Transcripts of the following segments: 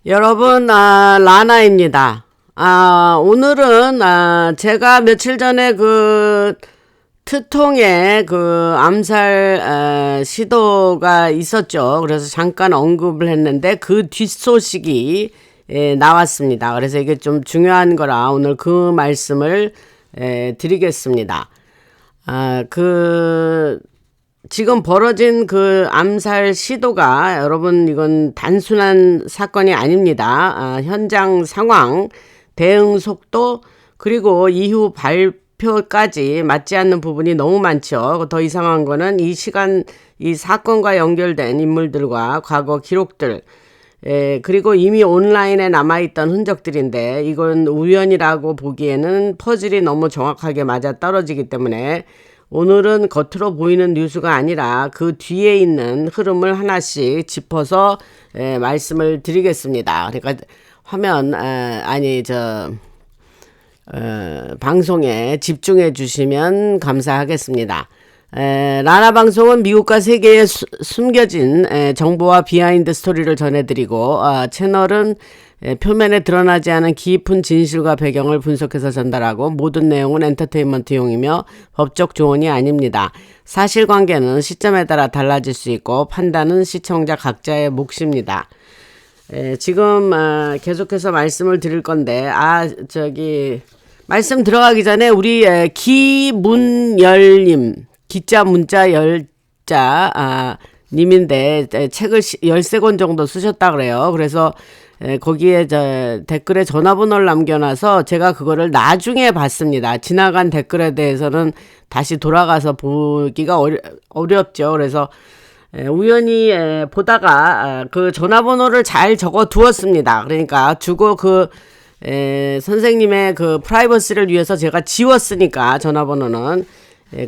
여러분, 라나입니다. 오늘은, 제가 며칠 전에 트통에 암살, 시도가 있었죠. 그래서 잠깐 언급을 했는데 그 뒷소식이, 나왔습니다. 그래서 이게 좀 중요한 거라 오늘 그 말씀을, 드리겠습니다. 지금 벌어진 암살 시도가 여러분 이건 단순한 사건이 아닙니다. 현장 상황, 대응 속도 그리고 이후 발표까지 맞지 않는 부분이 너무 많죠. 더 이상한 거는 이 사건과 연결된 인물들과 과거 기록들 그리고 이미 온라인에 남아있던 흔적들인데 이건 우연이라고 보기에는 퍼즐이 너무 정확하게 맞아떨어지기 때문에 오늘은 겉으로 보이는 뉴스가 아니라 그 뒤에 있는 흐름을 하나씩 짚어서 말씀을 드리겠습니다. 그러니까 화면 방송에 집중해 주시면 감사하겠습니다. 라나 방송은 미국과 세계에 숨겨진 정보와 비하인드 스토리를 전해드리고 채널은 표면에 드러나지 않은 깊은 진실과 배경을 분석해서 전달하고 모든 내용은 엔터테인먼트용이며 법적 조언이 아닙니다. 사실관계는 시점에 따라 달라질 수 있고 판단은 시청자 각자의 몫입니다. 지금 계속해서 말씀을 드릴 건데 말씀 들어가기 전에 우리 기문열님 기자 문자 열자 님인데 책을 13권 정도 쓰셨다 그래요. 그래서 거기에 댓글에 전화번호를 남겨놔서 제가 그거를 나중에 봤습니다. 지나간 댓글에 대해서는 다시 돌아가서 보기가 어렵죠. 그래서 우연히 보다가 그 전화번호를 잘 적어 두었습니다. 그러니까 주고 선생님의 프라이버시를 위해서 제가 지웠으니까 전화번호는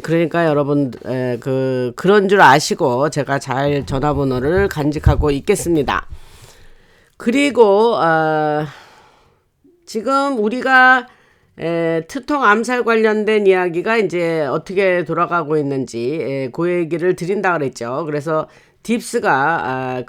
그러니까 여러분 그런 줄 아시고 제가 잘 전화번호를 간직하고 있겠습니다. 그리고 지금 우리가 트통 암살 관련된 이야기가 이제 어떻게 돌아가고 있는지 그 얘기를 드린다 그랬죠. 그래서 딥스가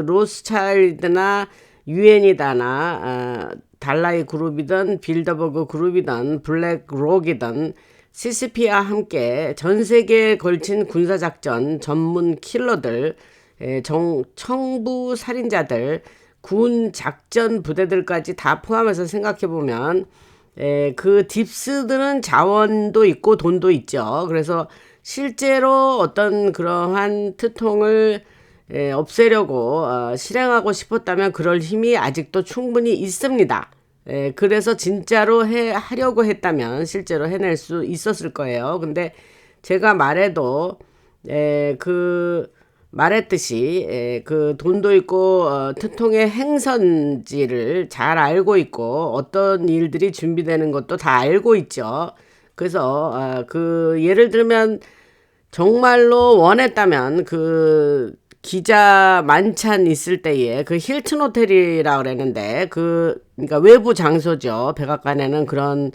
로스차일드나 유엔이다나 달라이 그룹이든 빌더버그 그룹이든 블랙록이든 CCP와 함께 전 세계에 걸친 군사작전 전문 킬러들, 청부 살인자들, 군 작전 부대들까지 다 포함해서 생각해보면 그 딥스들은 자원도 있고 돈도 있죠. 그래서 실제로 어떤 그러한 트통을 없애려고 실행하고 싶었다면 그럴 힘이 아직도 충분히 있습니다. 그래서 진짜로 하려고 했다면 실제로 해낼 수 있었을 거예요. 근데 제가 말했듯이 돈도 있고 트통의 행선지를 잘 알고 있고 어떤 일들이 준비되는 것도 다 알고 있죠. 그래서 예를 들면 정말로 원했다면 기자 만찬 있을 때에 힐튼 호텔이라 그랬는데 그러니까 외부 장소죠. 백악관에는 그런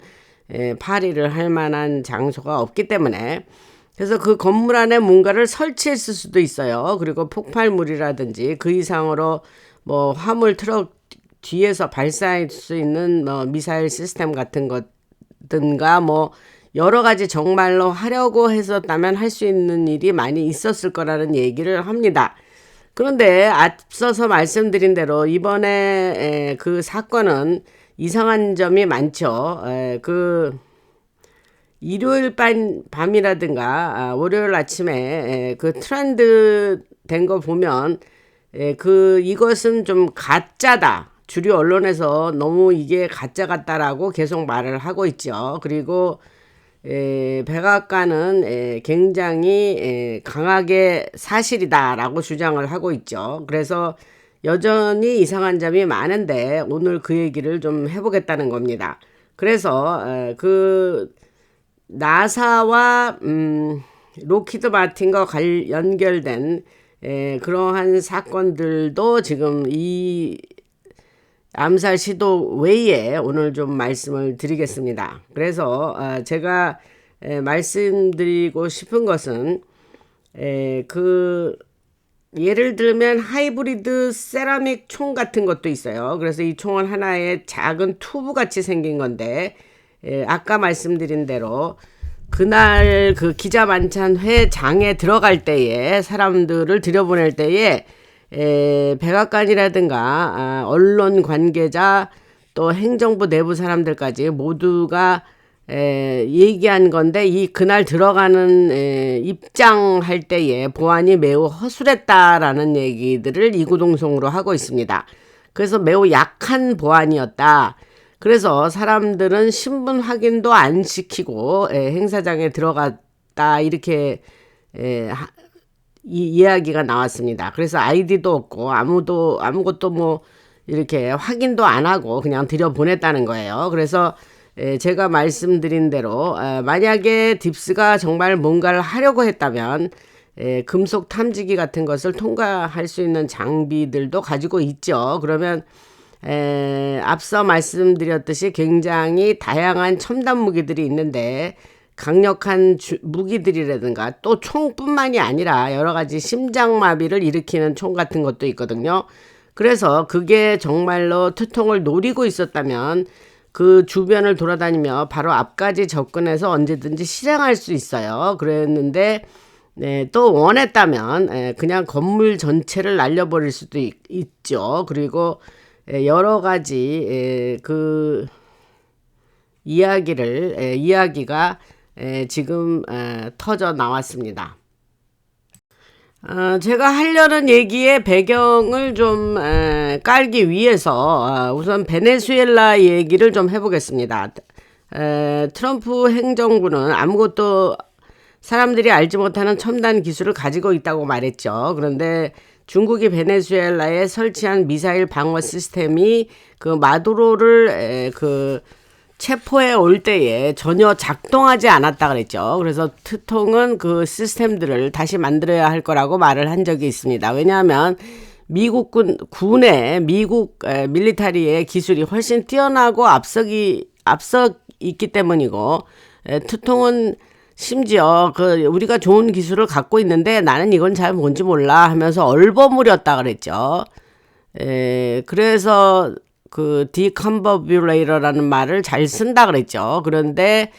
파리를 할 만한 장소가 없기 때문에 그래서 그 건물 안에 뭔가를 설치했을 수도 있어요. 그리고 폭발물이라든지 그 이상으로 뭐 화물 트럭 뒤에서 발사할 수 있는 미사일 시스템 같은 것든가 뭐 여러 가지 정말로 하려고 했었다면 할 수 있는 일이 많이 있었을 거라는 얘기를 합니다. 그런데 앞서서 말씀드린 대로 이번에 그 사건은 이상한 점이 많죠. 일요일 밤이라든가 월요일 아침에 트렌드 된 거 보면 이것은 좀 가짜다. 주류 언론에서 너무 이게 가짜 같다라고 계속 말을 하고 있죠. 그리고 백악관은 굉장히 강하게 사실이다라고 주장을 하고 있죠. 그래서 여전히 이상한 점이 많은데 오늘 그 얘기를 좀 해보겠다는 겁니다. 그래서 나사와 로키드 마틴과 연결된 그러한 사건들도 지금 이 암살 시도 외에 오늘 좀 말씀을 드리겠습니다. 그래서 제가 말씀드리고 싶은 것은 예를 들면 하이브리드 세라믹 총 같은 것도 있어요. 그래서 이 총은 하나의 작은 튜브 같이 생긴 건데, 아까 말씀드린 대로 그날 그 기자 만찬 회장에 들어갈 때에 사람들을 들여보낼 때에 백악관이라든가 언론 관계자 또 행정부 내부 사람들까지 모두가 얘기한 건데, 이 그날 들어가는 입장할 때에 보안이 매우 허술했다라는 얘기들을 이구동성으로 하고 있습니다. 그래서 매우 약한 보안이었다. 그래서 사람들은 신분 확인도 안 시키고 행사장에 들어갔다, 이렇게 이 이야기가 나왔습니다. 그래서 아이디도 없고 아무것도 뭐 이렇게 확인도 안 하고 그냥 들여보냈다는 거예요. 그래서 제가 말씀드린 대로 만약에 딥스가 정말 뭔가를 하려고 했다면 금속 탐지기 같은 것을 통과할 수 있는 장비들도 가지고 있죠. 그러면 앞서 말씀드렸듯이 굉장히 다양한 첨단 무기들이 있는데, 강력한 무기들이라든가 또 총뿐만이 아니라 여러 가지 심장마비를 일으키는 총 같은 것도 있거든요. 그래서 그게 정말로 투통을 노리고 있었다면 그 주변을 돌아다니며 바로 앞까지 접근해서 언제든지 실행할 수 있어요. 그랬는데 또 원했다면 그냥 건물 전체를 날려버릴 수도 있죠. 그리고 여러 가지 그 이야기가 지금 터져 나왔습니다. 제가 하려는 얘기의 배경을 좀 깔기 위해서 우선 베네수엘라 얘기를 좀 해보겠습니다. 트럼프 행정부는 아무것도 사람들이 알지 못하는 첨단 기술을 가지고 있다고 말했죠. 그런데 중국이 베네수엘라에 설치한 미사일 방어 시스템이 그 마두로를 체포해 올 때에 전혀 작동하지 않았다 그랬죠. 그래서 트통은 그 시스템들을 다시 만들어야 할 거라고 말을 한 적이 있습니다. 왜냐하면 미국 군의 미국 밀리터리의 기술이 훨씬 뛰어나고 앞서 있기 때문이고, 트통은 심지어 우리가 좋은 기술을 갖고 있는데 나는 이건 잘 뭔지 몰라 하면서 얼버무렸다 그랬죠. 그래서 그 디컨버뷸레이터라는 말을 잘 쓴다 그랬죠. 그런데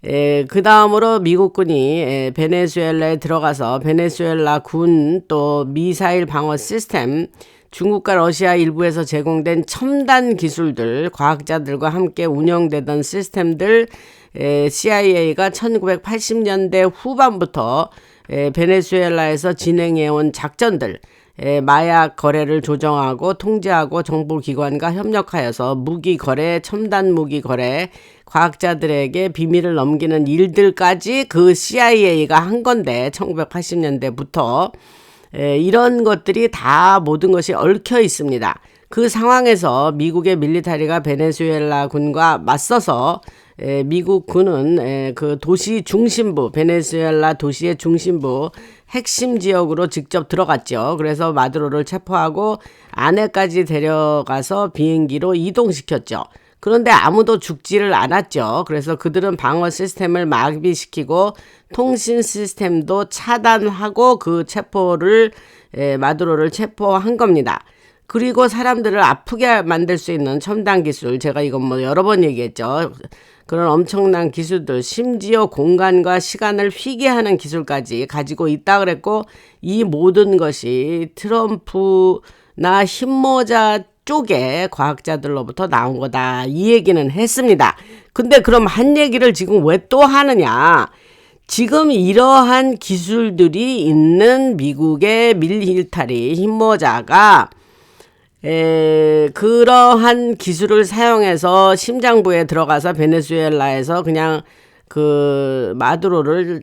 그 다음으로 미국군이 베네수엘라에 들어가서 베네수엘라 군 또 미사일 방어 시스템, 중국과 러시아 일부에서 제공된 첨단 기술들, 과학자들과 함께 운영되던 시스템들, CIA가 1980년대 후반부터 베네수엘라에서 진행해온 작전들, 마약 거래를 조정하고 통제하고 정보기관과 협력하여서 무기 거래, 첨단 무기 거래, 과학자들에게 비밀을 넘기는 일들까지 그 CIA가 한 건데, 1980년대부터 이런 것들이 다 모든 것이 얽혀 있습니다. 그 상황에서 미국의 밀리터리가 베네수엘라 군과 맞서서 미국 군은 그 도시 중심부, 베네수엘라 도시의 중심부 핵심 지역으로 직접 들어갔죠. 그래서 마두로를 체포하고 안에까지 데려가서 비행기로 이동시켰죠. 그런데 아무도 죽지를 않았죠. 그래서 그들은 방어 시스템을 마비시키고 통신 시스템도 차단하고 그 마두로를 체포한 겁니다. 그리고 사람들을 아프게 만들 수 있는 첨단 기술, 제가 이건 뭐 여러 번 얘기했죠. 그런 엄청난 기술들, 심지어 공간과 시간을 휘게 하는 기술까지 가지고 있다 그랬고, 이 모든 것이 트럼프나 흰모자 쪽의 과학자들로부터 나온 거다, 이 얘기는 했습니다. 근데 그럼 한 얘기를 지금 왜 또 하느냐? 지금 이러한 기술들이 있는 미국의 밀리터리 흰모자가 그러한 기술을 사용해서 심장부에 들어가서 베네수엘라에서 그냥 그 마두로를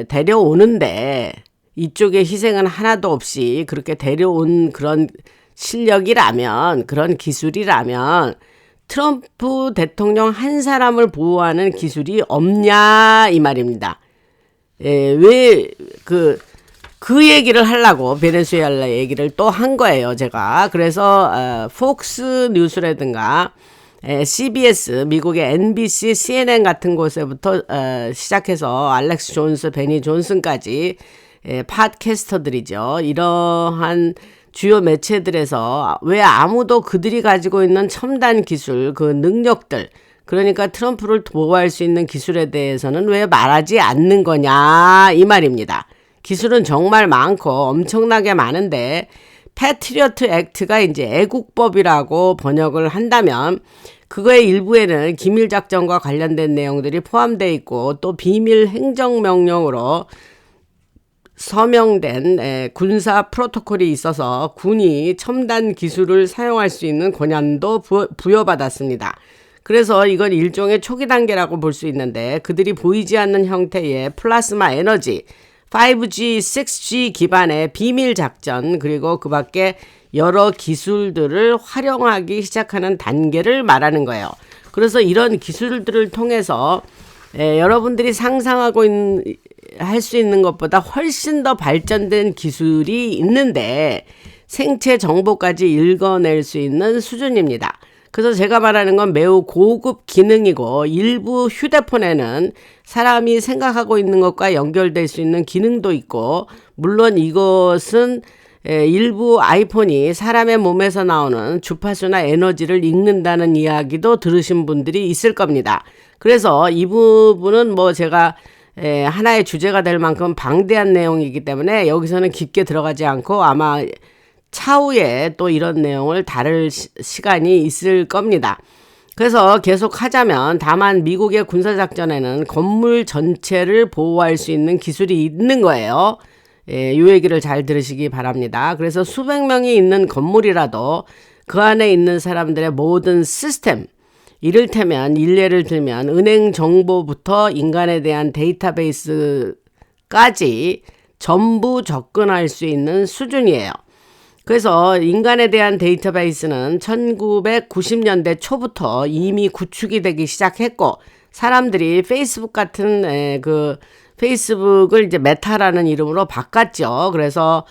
데려오는데, 이쪽에 희생은 하나도 없이 그렇게 데려온 그런 실력이라면, 그런 기술이라면 트럼프 대통령 한 사람을 보호하는 기술이 없냐 이 말입니다. 왜 그 얘기를 하려고 베네수엘라 얘기를 또 한 거예요, 제가. 그래서 폭스 뉴스라든가 CBS, 미국의 NBC, CNN 같은 곳에부터 시작해서 알렉스 존스, 베니 존슨까지 팟캐스터들이죠. 이러한 주요 매체들에서 왜 아무도 그들이 가지고 있는 첨단 기술, 그 능력들, 그러니까 트럼프를 보호할 수 있는 기술에 대해서는 왜 말하지 않는 거냐 이 말입니다. 기술은 정말 많고 엄청나게 많은데 패트리어트 액트가 이제 애국법이라고 번역을 한다면 그거의 일부에는 기밀작전과 관련된 내용들이 포함되어 있고 또 비밀 행정명령으로 서명된 군사 프로토콜이 있어서 군이 첨단 기술을 사용할 수 있는 권한도 부여받았습니다. 그래서 이건 일종의 초기 단계라고 볼 수 있는데 그들이 보이지 않는 형태의 플라스마 에너지, 5G, 6G 기반의 비밀 작전 그리고 그 밖에 여러 기술들을 활용하기 시작하는 단계를 말하는 거예요. 그래서 이런 기술들을 통해서 여러분들이 상상하고 할 수 있는 것보다 훨씬 더 발전된 기술이 있는데 생체 정보까지 읽어낼 수 있는 수준입니다. 그래서 제가 말하는 건 매우 고급 기능이고 일부 휴대폰에는 사람이 생각하고 있는 것과 연결될 수 있는 기능도 있고 물론 이것은 일부 아이폰이 사람의 몸에서 나오는 주파수나 에너지를 읽는다는 이야기도 들으신 분들이 있을 겁니다. 그래서 이 부분은 뭐 제가 하나의 주제가 될 만큼 방대한 내용이기 때문에 여기서는 깊게 들어가지 않고 아마 차후에 또 이런 내용을 다룰 시간이 있을 겁니다. 그래서 계속 하자면 다만 미국의 군사작전에는 건물 전체를 보호할 수 있는 기술이 있는 거예요. 이 얘기를 잘 들으시기 바랍니다. 그래서 수백 명이 있는 건물이라도 그 안에 있는 사람들의 모든 시스템, 이를테면 일례를 들면 은행 정보부터 인간에 대한 데이터베이스까지 전부 접근할 수 있는 수준이에요. 그래서 인간에 대한 데이터베이스는 1990년대 초부터 이미 구축이 되기 시작했고 사람들이 페이스북 같은 페이스북을 이제 메타라는 이름으로 바꿨죠. 그래서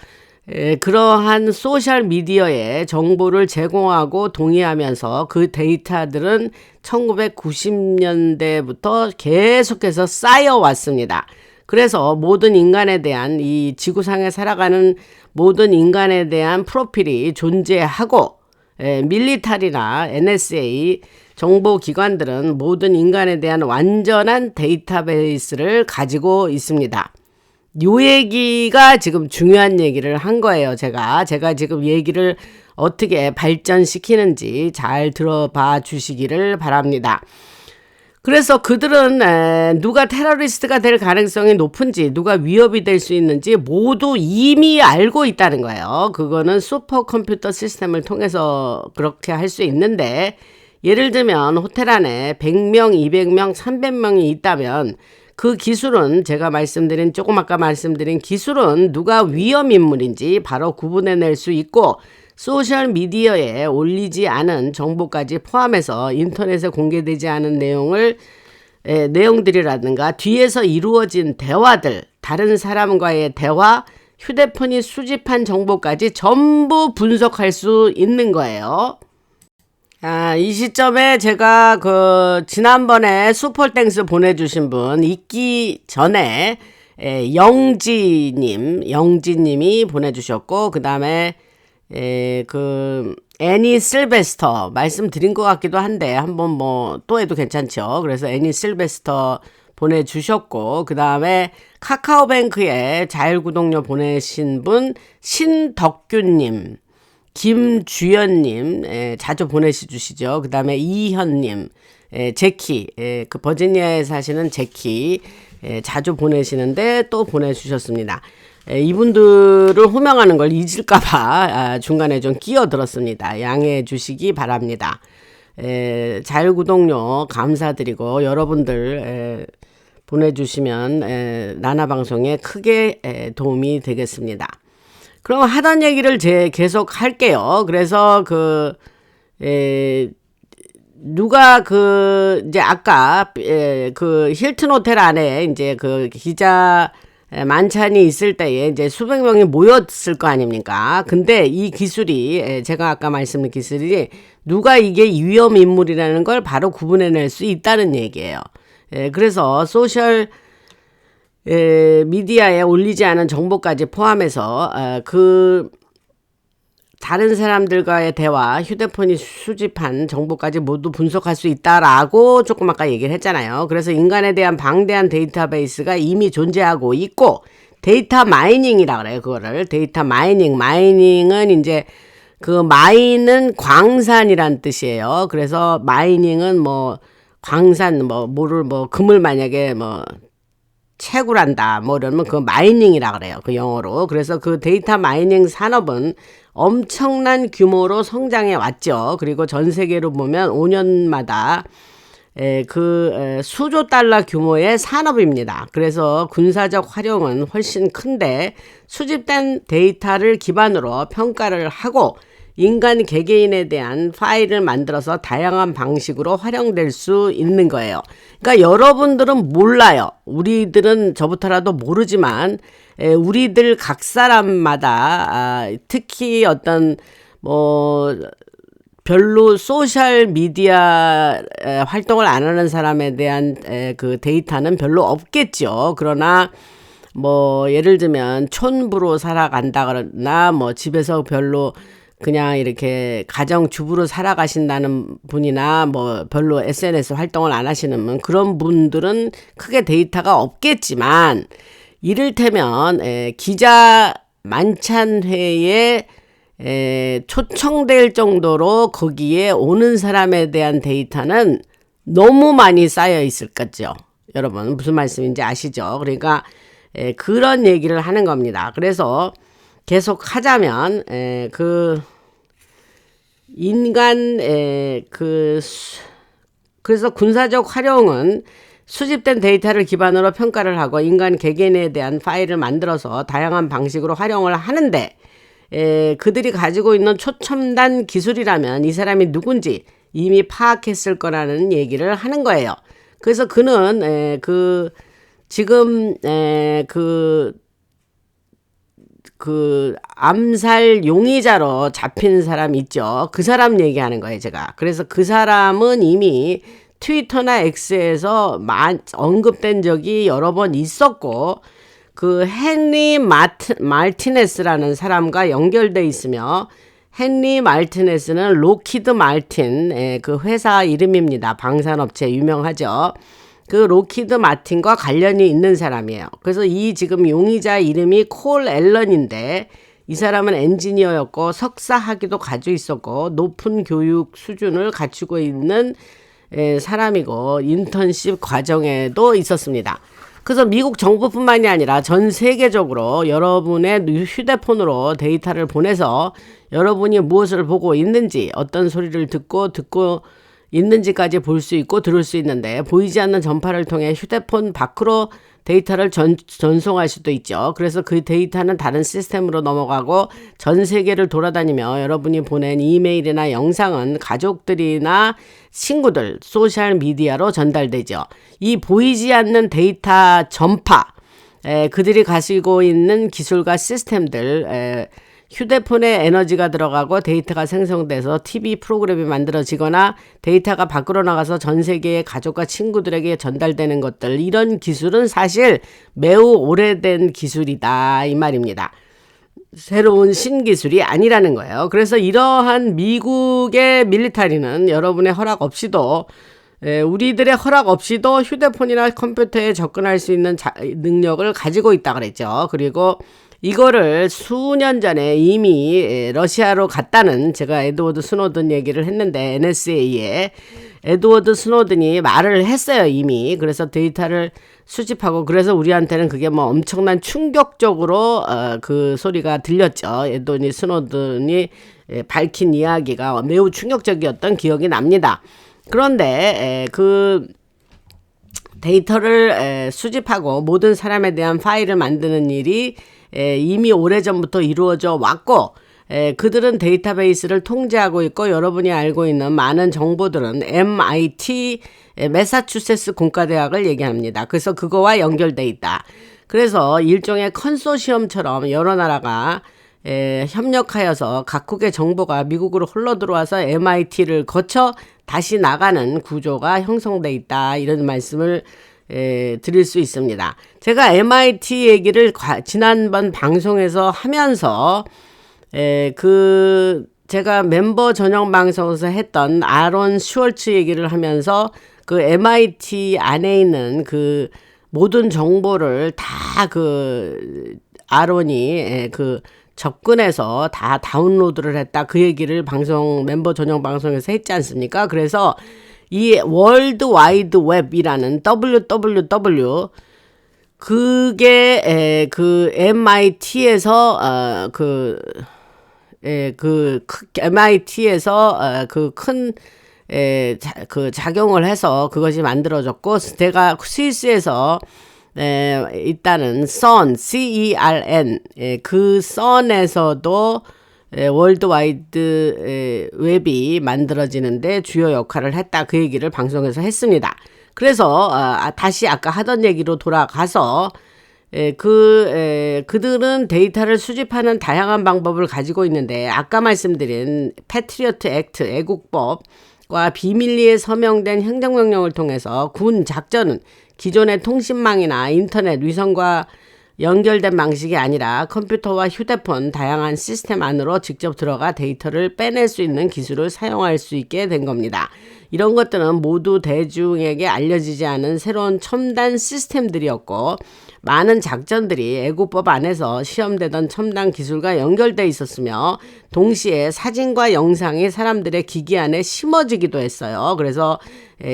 그러한 소셜 미디어에 정보를 제공하고 동의하면서 그 데이터들은 1990년대부터 계속해서 쌓여왔습니다. 그래서 모든 인간에 대한 이 지구상에 살아가는 모든 인간에 대한 프로필이 존재하고 밀리터리나 NSA 정보기관들은 모든 인간에 대한 완전한 데이터베이스를 가지고 있습니다. 요 얘기가 지금 중요한 얘기를 한 거예요. 제가 지금 얘기를 어떻게 발전시키는지 잘 들어봐 주시기를 바랍니다. 그래서 그들은 누가 테러리스트가 될 가능성이 높은지 누가 위협이 될 수 있는지 모두 이미 알고 있다는 거예요. 그거는 슈퍼컴퓨터 시스템을 통해서 그렇게 할 수 있는데 예를 들면 호텔 안에 100명, 200명, 300명이 있다면 그 기술은 제가 조금 아까 말씀드린 기술은 누가 위험인물인지 바로 구분해낼 수 있고 소셜미디어에 올리지 않은 정보까지 포함해서 인터넷에 공개되지 않은 내용들이라든가 뒤에서 이루어진 대화들, 다른 사람과의 대화, 휴대폰이 수집한 정보까지 전부 분석할 수 있는 거예요. 이 시점에 제가 지난번에 슈퍼땡스 보내주신 분 있기 전에 영지님이 보내주셨고 그 다음에 애니 실베스터 말씀드린 것 같기도 한데 한번 또 해도 괜찮죠. 그래서 애니 실베스터 보내주셨고 그 다음에 카카오뱅크에 자율구독료 보내신 분 신덕규님, 김주연님 자주 보내주시죠. 그 다음에 이현님, 제키, 그 버지니아에 사시는 제키 자주 보내시는데 또 보내주셨습니다. 이분들을 호명하는 걸 잊을까봐 중간에 좀 끼어들었습니다. 양해해 주시기 바랍니다. 자율구독료 감사드리고 여러분들 보내주시면 나나방송에 크게 도움이 되겠습니다. 그럼 하던 얘기를 계속 할게요. 그래서 누가 이제 아까 힐튼 호텔 안에 이제 기자 만찬이 있을 때에 이제 수백 명이 모였을 거 아닙니까? 근데 이 기술이 제가 아까 말씀드린 기술이 누가 이게 위험 인물이라는 걸 바로 구분해낼 수 있다는 얘기예요. 그래서 소셜 미디어에 올리지 않은 정보까지 포함해서 다른 사람들과의 대화, 휴대폰이 수집한 정보까지 모두 분석할 수 있다라고 조금 아까 얘기를 했잖아요. 그래서 인간에 대한 방대한 데이터베이스가 이미 존재하고 있고, 데이터 마이닝이라 그래요. 그거를 데이터 마이닝은 이제 그 마인은 광산이란 뜻이에요. 그래서 마이닝은 뭐 광산 금을 만약에 채굴한다 이러면 그 마이닝이라 그래요. 그 영어로. 그래서 그 데이터 마이닝 산업은 엄청난 규모로 성장해 왔죠. 그리고 전 세계로 보면 5년마다 수조 달러 규모의 산업입니다. 그래서 군사적 활용은 훨씬 큰데, 수집된 데이터를 기반으로 평가를 하고 인간 개개인에 대한 파일을 만들어서 다양한 방식으로 활용될 수 있는 거예요. 그러니까 여러분들은 몰라요. 우리들은 저부터라도 모르지만 우리들 각 사람마다 특히 어떤 별로 소셜 미디어 활동을 안 하는 사람에 대한 그 데이터는 별로 없겠죠. 그러나 예를 들면 촌부로 살아간다거나 집에서 별로 그냥 이렇게 가정주부로 살아가신다는 분이나 별로 SNS 활동을 안 하시는 분, 그런 분들은 크게 데이터가 없겠지만, 이를테면 기자 만찬회에 초청될 정도로 거기에 오는 사람에 대한 데이터는 너무 많이 쌓여 있을 거죠. 여러분 무슨 말씀인지 아시죠? 그러니까 그런 얘기를 하는 겁니다. 그래서 계속 하자면 그래서 군사적 활용은 수집된 데이터를 기반으로 평가를 하고 인간 개개인에 대한 파일을 만들어서 다양한 방식으로 활용을 하는데, 그들이 가지고 있는 초첨단 기술이라면 이 사람이 누군지 이미 파악했을 거라는 얘기를 하는 거예요. 그래서 그는 지금 암살 용의자로 잡힌 사람 있죠. 그 사람 얘기하는 거예요, 제가. 그래서 그 사람은 이미 트위터나 X에서 언급된 적이 여러 번 있었고, 그 헨리 말티네스라는 사람과 연결돼 있으며, 헨리 말티네스는 로키드 말틴 그 회사 이름입니다. 방산업체 유명하죠. 그 로키드 마틴과 관련이 있는 사람이에요. 그래서 이 지금 용의자 이름이 콜 앨런인데, 이 사람은 엔지니어였고 석사 학위도 가지고 있었고 높은 교육 수준을 갖추고 있는 사람이고 인턴십 과정에도 있었습니다. 그래서 미국 정부뿐만이 아니라 전 세계적으로 여러분의 휴대폰으로 데이터를 보내서 여러분이 무엇을 보고 있는지, 어떤 소리를 듣고 있는지까지 볼 수 있고 들을 수 있는데, 보이지 않는 전파를 통해 휴대폰 밖으로 데이터를 전송할 수도 있죠. 그래서 그 데이터는 다른 시스템으로 넘어가고 전 세계를 돌아다니며 여러분이 보낸 이메일이나 영상은 가족들이나 친구들, 소셜 미디어로 전달되죠. 이 보이지 않는 데이터 전파, 그들이 가지고 있는 기술과 시스템들, 휴대폰에 에너지가 들어가고 데이터가 생성돼서 TV 프로그램이 만들어지거나 데이터가 밖으로 나가서 전 세계의 가족과 친구들에게 전달되는 것들, 이런 기술은 사실 매우 오래된 기술이다 이 말입니다. 새로운 신기술이 아니라는 거예요. 그래서 이러한 미국의 밀리터리는 여러분의 허락 없이도, 우리들의 허락 없이도 휴대폰이나 컴퓨터에 접근할 수 있는 능력을 가지고 있다 그랬죠. 그리고 이거를 수년 전에 이미 러시아로 갔다는, 제가 에드워드 스노든 얘기를 했는데 NSA에 에드워드 스노든이 말을 했어요 이미. 그래서 데이터를 수집하고, 그래서 우리한테는 그게 엄청난 충격적으로 그 소리가 들렸죠. 에드워드 스노든이 밝힌 이야기가 매우 충격적이었던 기억이 납니다. 그런데 그 데이터를 수집하고 모든 사람에 대한 파일을 만드는 일이 이미 오래전부터 이루어져 왔고, 그들은 데이터베이스를 통제하고 있고, 여러분이 알고 있는 많은 정보들은 MIT 매사추세츠 공과대학을 얘기합니다. 그래서 그거와 연결돼 있다. 그래서 일종의 컨소시엄처럼 여러 나라가 협력하여서 각국의 정보가 미국으로 흘러들어와서 MIT를 거쳐 다시 나가는 구조가 형성돼 있다, 이런 말씀을 드릴 수 있습니다. 제가 MIT 얘기를 지난번 방송에서 하면서 제가 member 전용 방송에서 했던 아론 슈월츠 얘기를 하면서 그 MIT 안에 있는 그 모든 정보를 다 아론이 접근해서 다 다운로드를 했다. 그 얘기를 멤버 전용 방송에서 했지 않습니까? 그래서 이 월드 와이드 웹이라는 WWW 그게 MIT에서 MIT에서 큰 작용을 해서 그것이 만들어졌고, 제가 스위스에서 있다는 CERN 그 선에서도 월드와이드 웹이 만들어지는데 주요 역할을 했다. 그 얘기를 방송에서 했습니다. 그래서 다시 아까 하던 얘기로 돌아가서 그들은 데이터를 수집하는 다양한 방법을 가지고 있는데, 아까 말씀드린 패트리어트 액트 애국법과 비밀리에 서명된 행정명령을 통해서 군 작전은 기존의 통신망이나 인터넷 위성과 연결된 방식이 아니라 컴퓨터와 휴대폰 다양한 시스템 안으로 직접 들어가 데이터를 빼낼 수 있는 기술을 사용할 수 있게 된 겁니다. 이런 것들은 모두 대중에게 알려지지 않은 새로운 첨단 시스템들이었고, 많은 작전들이 애국법 안에서 시험되던 첨단 기술과 연결돼 있었으며, 동시에 사진과 영상이 사람들의 기기 안에 심어지기도 했어요. 그래서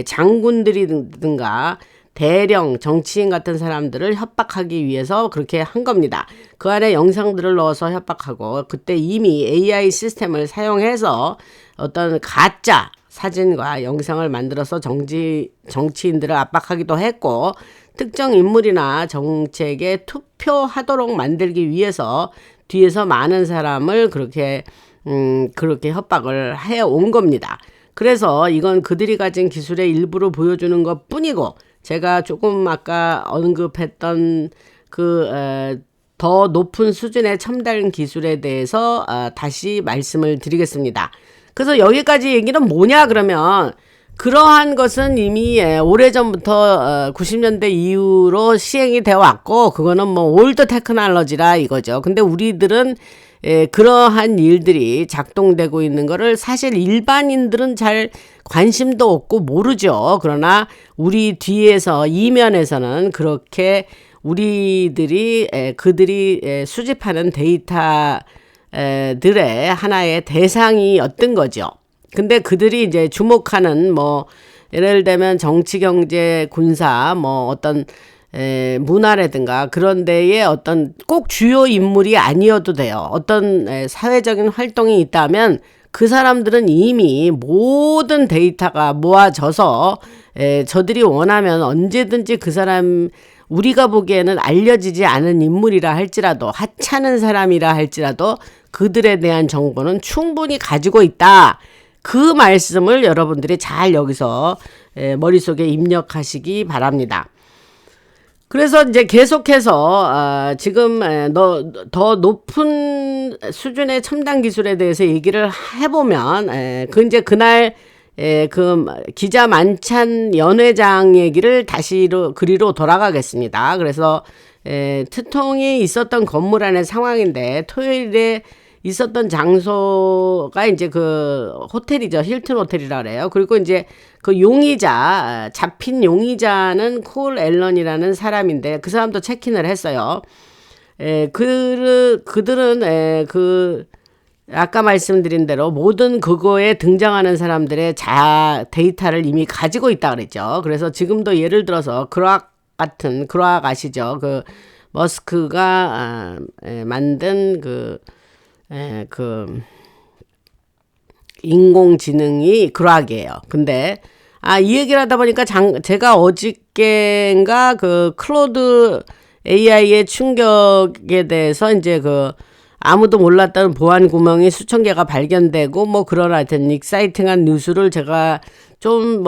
장군들이든가 대령 정치인 같은 사람들을 협박하기 위해서 그렇게 한 겁니다. 그 안에 영상들을 넣어서 협박하고, 그때 이미 AI 시스템을 사용해서 어떤 가짜 사진과 영상을 만들어서 정치인들을 압박하기도 했고, 특정 인물이나 정책에 투표하도록 만들기 위해서 뒤에서 많은 사람을 그렇게 협박을 해온 겁니다. 그래서 이건 그들이 가진 기술의 일부를 보여주는 것 뿐이고, 제가 조금 아까 언급했던 더 높은 수준의 첨단 기술에 대해서 다시 말씀을 드리겠습니다. 그래서 여기까지 얘기는 뭐냐 그러면, 그러한 것은 이미 오래전부터 90년대 이후로 시행이 되어 왔고, 그거는 뭐 올드 테크놀로지라 이거죠. 근데 우리들은 그러한 일들이 작동되고 있는 거를 사실 일반인들은 잘 관심도 없고 모르죠. 그러나 우리 뒤에서 이면에서는 그렇게 그들이 수집하는 데이터들의 하나의 대상이었던 거죠. 근데 그들이 이제 주목하는 예를 들면 정치, 경제, 군사, 어떤 문화라든가 그런 데에 어떤 꼭 주요 인물이 아니어도 돼요. 어떤 사회적인 활동이 있다면 그 사람들은 이미 모든 데이터가 모아져서 저들이 원하면 언제든지 그 사람, 우리가 보기에는 알려지지 않은 인물이라 할지라도, 하찮은 사람이라 할지라도 그들에 대한 정보는 충분히 가지고 있다. 그 말씀을 여러분들이 잘 여기서 머릿속에 입력하시기 바랍니다. 그래서 이제 계속해서 지금 더 높은 수준의 첨단 기술에 대해서 얘기를 해보면, 이제 그날 그 기자 만찬 연회장 얘기를 그리로 돌아가겠습니다. 그래서 트통이 있었던 건물 안의 상황인데, 토요일에 있었던 장소가 이제 그 호텔이죠. 힐튼 호텔이라 그래요. 그리고 이제 그 용의자, 잡힌 용의자는 콜 앨런이라는 사람인데, 그 사람도 체크인을 했어요. 그들은 아까 말씀드린 대로 모든 그거에 등장하는 사람들의 데이터를 이미 가지고 있다 그랬죠. 그래서 지금도 예를 들어서 그락 아시죠? 그 머스크가 만든 인공지능이 그락이에요. 근데 이 얘기를 하다 보니까 제가 어저께인가 그 클로드 AI의 충격에 대해서 이제 아무도 몰랐던 보안 구멍이 수천 개가 발견되고 그런 하여튼 익사이팅한 뉴스를 제가 좀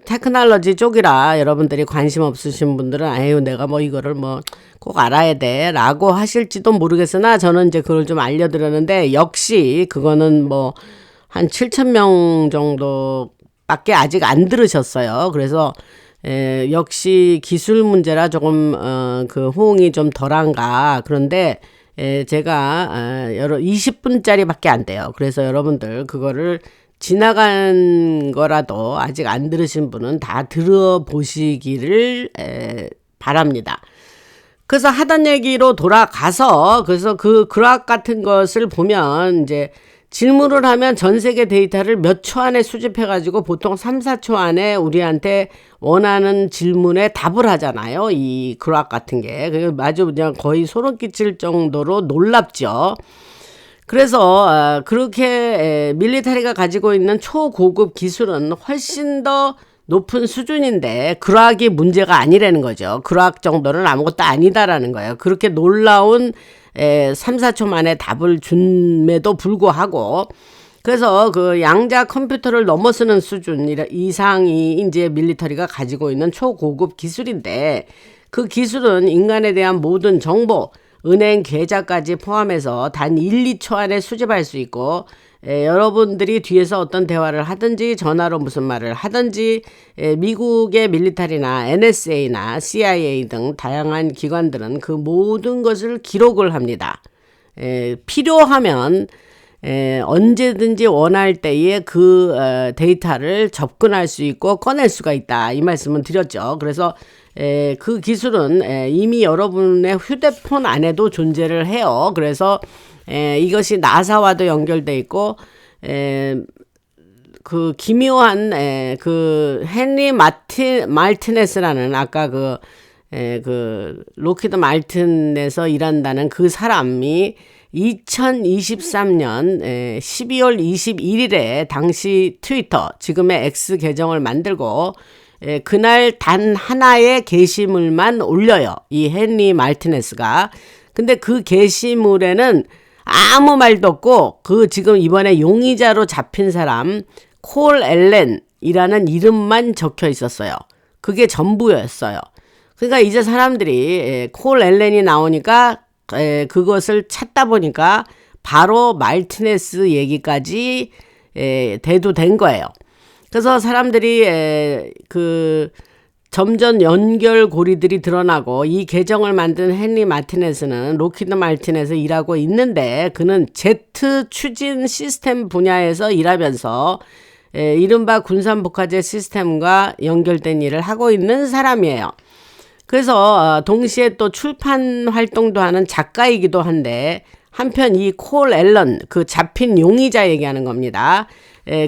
테크놀로지 쪽이라 여러분들이 관심 없으신 분들은 내가 이거를 꼭 알아야 돼 라고 하실지도 모르겠으나, 저는 이제 그걸 좀 알려드렸는데, 역시 그거는 한 7,000명 정도밖에 아직 안 들으셨어요. 그래서 역시 기술 문제라 조금 그 호응이 좀 덜한가. 그런데 제가 20분짜리밖에 안 돼요. 그래서 여러분들 그거를 지나간 거라도 아직 안 들으신 분은 다 들어보시기를 바랍니다. 그래서 하던 얘기로 돌아가서, 그래서 그 그래프 같은 것을 보면 이제 질문을 하면 전 세계 데이터를 몇 초 안에 수집해가지고 보통 3, 4초 안에 우리한테 원하는 질문에 답을 하잖아요. 이 그래프 같은 게. 아주 그냥 거의 소름 끼칠 정도로 놀랍죠. 그래서 그렇게 밀리터리가 가지고 있는 초고급 기술은 훨씬 더 높은 수준인데 그래프이 문제가 아니라는 거죠. 그래프 정도는 아무것도 아니다라는 거예요. 그렇게 놀라운 3, 4초 만에 답을 줌에도 불구하고, 그래서 그 양자 컴퓨터를 넘어서는 수준 이상이 이제 밀리터리가 가지고 있는 초고급 기술인데, 그 기술은 인간에 대한 모든 정보, 은행 계좌까지 포함해서 단 1, 2초 안에 수집할 수 있고, 여러분들이 뒤에서 어떤 대화를 하든지 전화로 무슨 말을 하든지 미국의 밀리터리나 NSA나 CIA 등 다양한 기관들은 그 모든 것을 기록을 합니다. 필요하면 언제든지 원할 때에 그 데이터를 접근할 수 있고 꺼낼 수가 있다, 이 말씀을 드렸죠. 그래서 그 기술은 이미 여러분의 휴대폰 안에도 존재를 해요. 그래서 이것이 나사와도 연결돼 있고, 그 기묘한 그 헨리 말티네스라는 아까 그 로키드 말틴에서 일한다는 그 사람이 2023년 12월 21일에 당시 트위터, 지금의 X 계정을 만들고 그날 단 하나의 게시물만 올려요. 이 헨리 말티네스가. 근데 그 게시물에는 아무 말도 없고, 그 지금 이번에 용의자로 잡힌 사람 콜 앨런이라는 이름만 적혀 있었어요. 그게 전부였어요. 그러니까 이제 사람들이 콜 앨런이 나오니까 그것을 찾다 보니까 바로 말티네스 얘기까지 대두된 거예요. 그래서 사람들이 그 점점 연결고리들이 드러나고, 이 계정을 만든 헨리 마티네스는 로키드 말틴에서 일하고 있는데, 그는 제트 추진 시스템 분야에서 일하면서 이른바 군산복합제 시스템과 연결된 일을 하고 있는 사람이에요. 그래서 동시에 또 출판 활동도 하는 작가이기도 한데, 한편 이 콜 앨런, 그 잡힌 용의자 얘기하는 겁니다.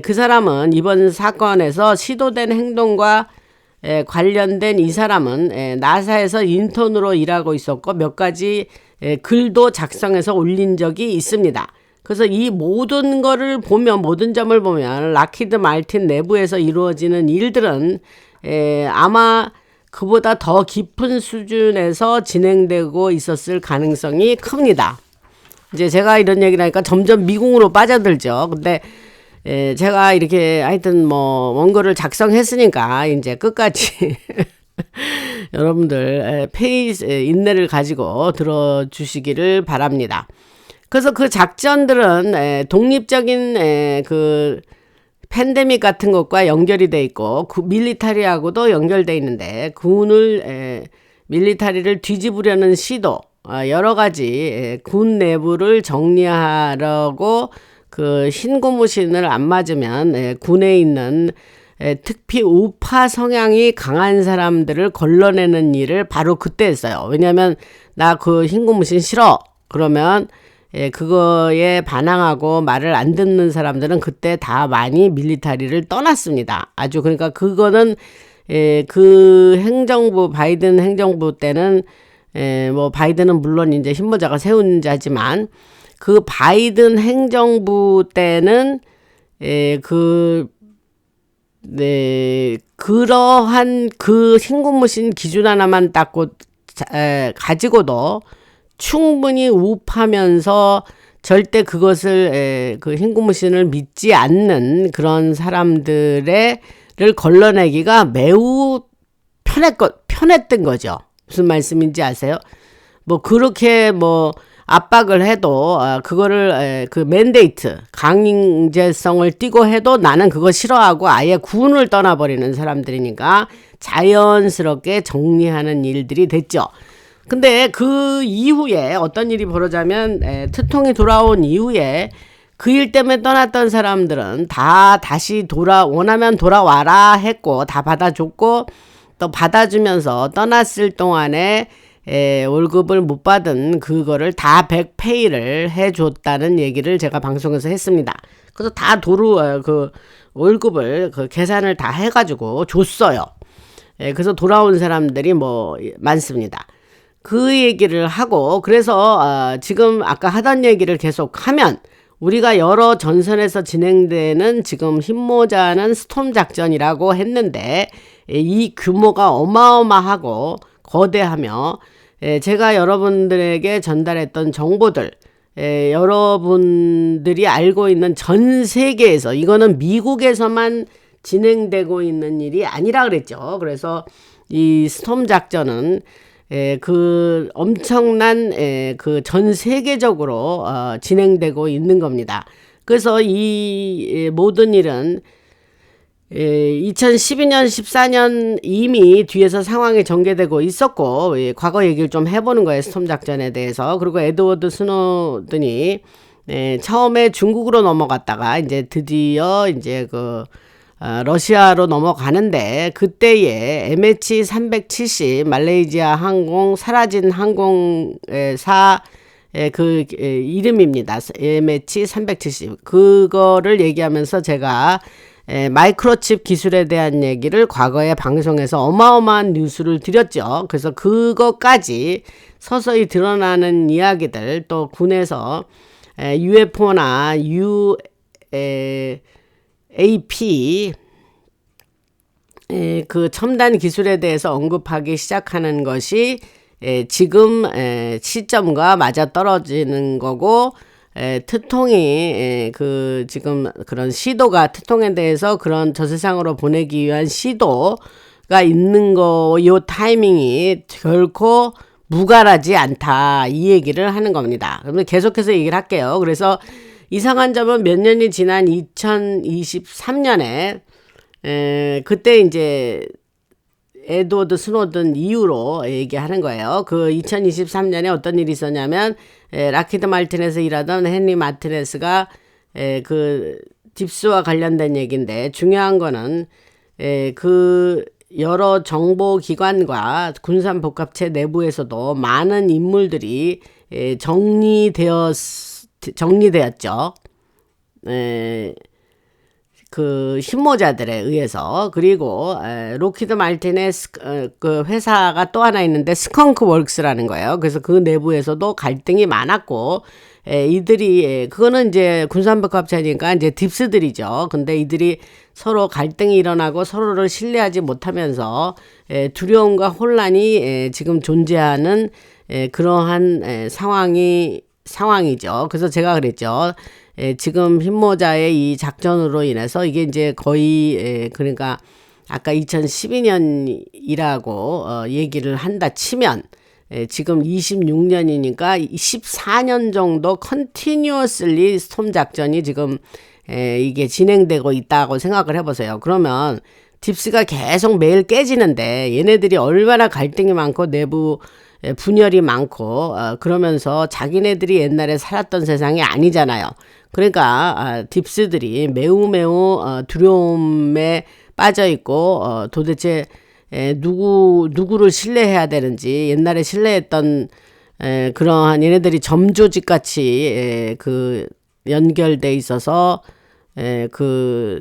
그 사람은 이번 사건에서 시도된 행동과 관련된 이 사람은 나사에서 인턴으로 일하고 있었고, 몇 가지 글도 작성해서 올린 적이 있습니다. 그래서 이 모든 거를 보면, 모든 점을 보면 락히드 말틴 내부에서 이루어지는 일들은 아마 그보다 더 깊은 수준에서 진행되고 있었을 가능성이 큽니다. 이제 제가 이런 얘기를 하니까 점점 미궁으로 빠져들죠. 근데 제가 이렇게 하여튼 뭐 원고를 작성했으니까 이제 끝까지 여러분들 인내를 가지고 들어주시기를 바랍니다. 그래서 그 작전들은 독립적인 그 팬데믹 같은 것과 연결이 돼 있고, 밀리터리하고도 연결돼 있는데, 군을 밀리터리를 뒤집으려는 시도, 여러 가지 군 내부를 정리하려고 그 흰고무신을 안 맞으면 군에 있는 특히 우파 성향이 강한 사람들을 걸러내는 일을 바로 그때 했어요. 왜냐하면 나 그 흰고무신 싫어, 그러면 그거에 반항하고 말을 안 듣는 사람들은 그때 다 많이 밀리터리를 떠났습니다. 아주, 그러니까 그거는 그 행정부, 바이든 행정부 때는 뭐 바이든은 물론 이제 흰모자가 세운 자지만, 그 바이든 행정부 때는 그러한 그 흰고무신 기준 하나만 가지고도 충분히 우파면서 절대 그것을 그 흰고무신을 믿지 않는 그런 사람들을 걸러내기가 매우 편했던 거죠. 무슨 말씀인지 아세요? 뭐 그렇게 뭐 압박을 해도 그거를 그 맨데이트 강제성을 띠고 해도 나는 그거 싫어하고 아예 군을 떠나버리는 사람들이니까 자연스럽게 정리하는 일들이 됐죠. 근데 그 이후에 어떤 일이 벌어지면 트통이 돌아온 이후에 그 일 때문에 떠났던 사람들은 다 다시 원하면 돌아와라 했고 다 받아줬고 또 받아주면서 떠났을 동안에 월급을 못 받은 그거를 다 백페이를 해줬다는 얘기를 제가 방송에서 했습니다. 그래서 다 그 월급을 그 계산을 다 해가지고 줬어요. 그래서 돌아온 사람들이 뭐 많습니다. 그 얘기를 하고 그래서 지금 아까 하던 얘기를 계속 하면 우리가 여러 전선에서 진행되는 지금 흰모자는 스톰 작전이라고 했는데 이 규모가 어마어마하고 거대하며 제가 여러분들에게 전달했던 정보들 여러분들이 알고 있는 전 세계에서 이거는 미국에서만 진행되고 있는 일이 아니라 그랬죠. 그래서 이 스톰 작전은 그 엄청난 그 전 세계적으로 진행되고 있는 겁니다. 그래서 이 모든 일은 2012년 14년 이미 뒤에서 상황이 전개되고 있었고 과거 얘기를 좀 해보는 거예요. 스톰 작전에 대해서. 그리고 에드워드 스노든이 처음에 중국으로 넘어갔다가 이제 드디어 이제 그 러시아로 넘어가는데 그때에 MH370 말레이시아 항공 사라진 항공사 그 이름입니다. MH370 그거를 얘기하면서 제가 마이크로칩 기술에 대한 얘기를 과거에 방송에서 어마어마한 뉴스를 드렸죠. 그래서 그것까지 서서히 드러나는 이야기들 또 군에서 UFO나 AP 그 첨단 기술에 대해서 언급하기 시작하는 것이 지금 시점과 맞아 떨어지는 거고 트통이 그 지금 그런 시도가 트통에 대해서 그런 저 세상으로 보내기 위한 시도가 있는 거 요 타이밍이 결코 무갈하지 않다 이 얘기를 하는 겁니다. 그러면 계속해서 얘기를 할게요. 그래서 이상한 점은 몇 년이 지난 2023년에 그때 이제 에드워드 스노든 이후로 얘기하는 거예요. 그 2023년에 어떤 일이 있었냐면 락히드 말틴에서 일하던 헨리 마티네스가 그 딥스와 관련된 얘기인데 중요한 거는 그 여러 정보기관과 군산복합체 내부에서도 많은 인물들이 정리되었죠. 그 흰모자들에 의해서. 그리고 록히드 말틴의 그 회사가 또 하나 있는데 스컹크 월크스라는 거예요. 그래서 그 내부에서도 갈등이 많았고 이들이 그거는 이제 군산복합체니까 이제 딥스들이죠. 근데 이들이 서로 갈등이 일어나고 서로를 신뢰하지 못하면서 두려움과 혼란이 지금 존재하는 그러한 상황이죠. 그래서 제가 그랬죠. 지금 흰모자의 이 작전으로 인해서 이게 이제 거의 그러니까 아까 2012년이라고 얘기를 한다 치면 지금 26년이니까 14년 정도 컨티뉴어슬리 스톰 작전이 지금 이게 진행되고 있다고 생각을 해보세요. 그러면 딥스가 계속 매일 깨지는데 얘네들이 얼마나 갈등이 많고 내부 분열이 많고 그러면서 자기네들이 옛날에 살았던 세상이 아니잖아요. 그러니까 딥스들이 매우 두려움에 빠져 있고 도대체 누구를 신뢰해야 되는지 옛날에 신뢰했던 그러한 얘네들이 점조직 같이 그 연결돼 있어서 그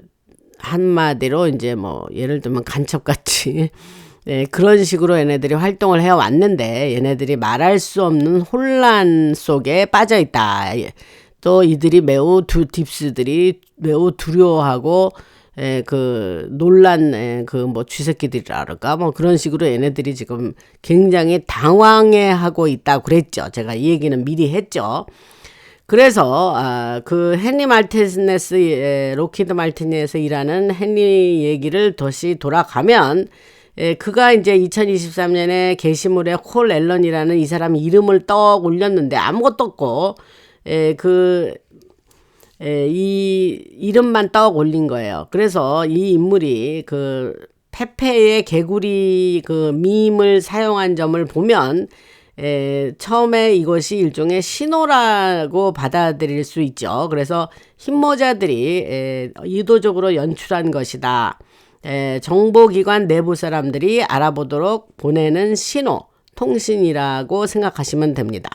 한마디로 이제 뭐 예를 들면 간첩같이 그런 식으로 얘네들이 활동을 해왔는데 얘네들이 말할 수 없는 혼란 속에 빠져 있다. 또 이들이 딥스들이 매우 두려워하고 그 놀란 그 뭐 쥐새끼들이라 그럴까 뭐 그런 식으로 얘네들이 지금 굉장히 당황해하고 있다고 그랬죠. 제가 이 얘기는 미리 했죠. 그래서 그 헨리 말티네스 록히드 말틴에서 일하는 헨리 얘기를 다시 돌아가면 그가 이제 2023년에 게시물에 콜 앨런이라는 이 사람 이름을 떡 올렸는데 아무것도 없고, 이 이름만 떡 올린 거예요. 그래서 이 인물이 그 페페의 개구리 그 밈을 사용한 점을 보면 처음에 이것이 일종의 신호라고 받아들일 수 있죠. 그래서 흰모자들이 의도적으로 연출한 것이다. 정보기관 내부 사람들이 알아보도록 보내는 신호, 통신이라고 생각하시면 됩니다.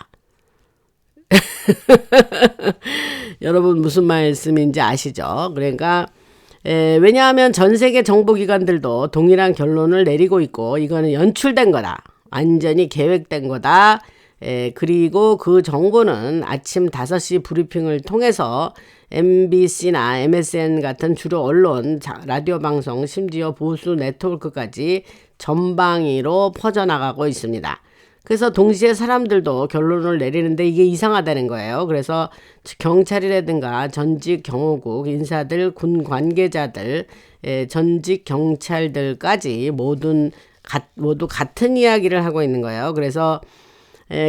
여러분 무슨 말씀인지 아시죠? 그러니까 왜냐하면 전 세계 정보기관들도 동일한 결론을 내리고 있고 이거는 연출된 거다. 완전히 계획된 거다. 그리고 그 정보는 아침 5시 브리핑을 통해서 MBC나 MSN 같은 주로 언론, 라디오 방송, 심지어 보수 네트워크까지 전방위로 퍼져나가고 있습니다. 그래서 동시에 사람들도 결론을 내리는데 이게 이상하다는 거예요. 그래서 경찰이라든가 전직 경호국 인사들, 군 관계자들, 전직 경찰들까지 모두 같은 이야기를 하고 있는 거예요. 그래서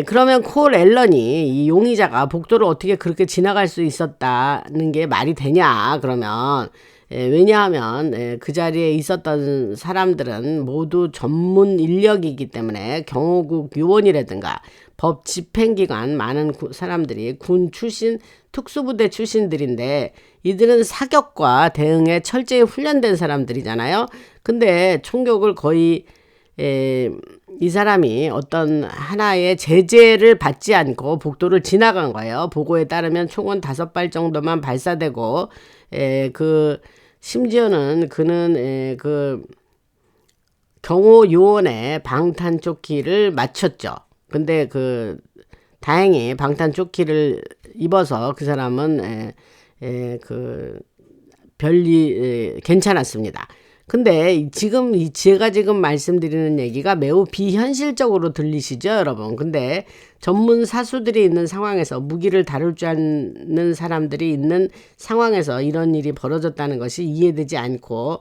그러면 콜 앨런이 이 용의자가 복도를 어떻게 그렇게 지나갈 수 있었다는 게 말이 되냐? 그러면 왜냐하면 그 자리에 있었던 사람들은 모두 전문 인력이기 때문에 경호국 요원이라든가 법 집행기관 많은 사람들이 군 출신 특수부대 출신들인데 이들은 사격과 대응에 철저히 훈련된 사람들이잖아요. 근데 총격을 거의 이 사람이 어떤 하나의 제재를 받지 않고 복도를 지나간 거예요. 보고에 따르면 총은 5발 정도만 발사되고 심지어는 그는 그 경호 요원의 방탄 조끼를 맞췄죠. 근데 다행히 방탄 조끼를 입어서 그 사람은 괜찮았습니다. 근데 제가 지금 말씀드리는 얘기가 매우 비현실적으로 들리시죠, 여러분? 근데 전문 사수들이 있는 상황에서 무기를 다룰 줄 아는 사람들이 있는 상황에서 이런 일이 벌어졌다는 것이 이해되지 않고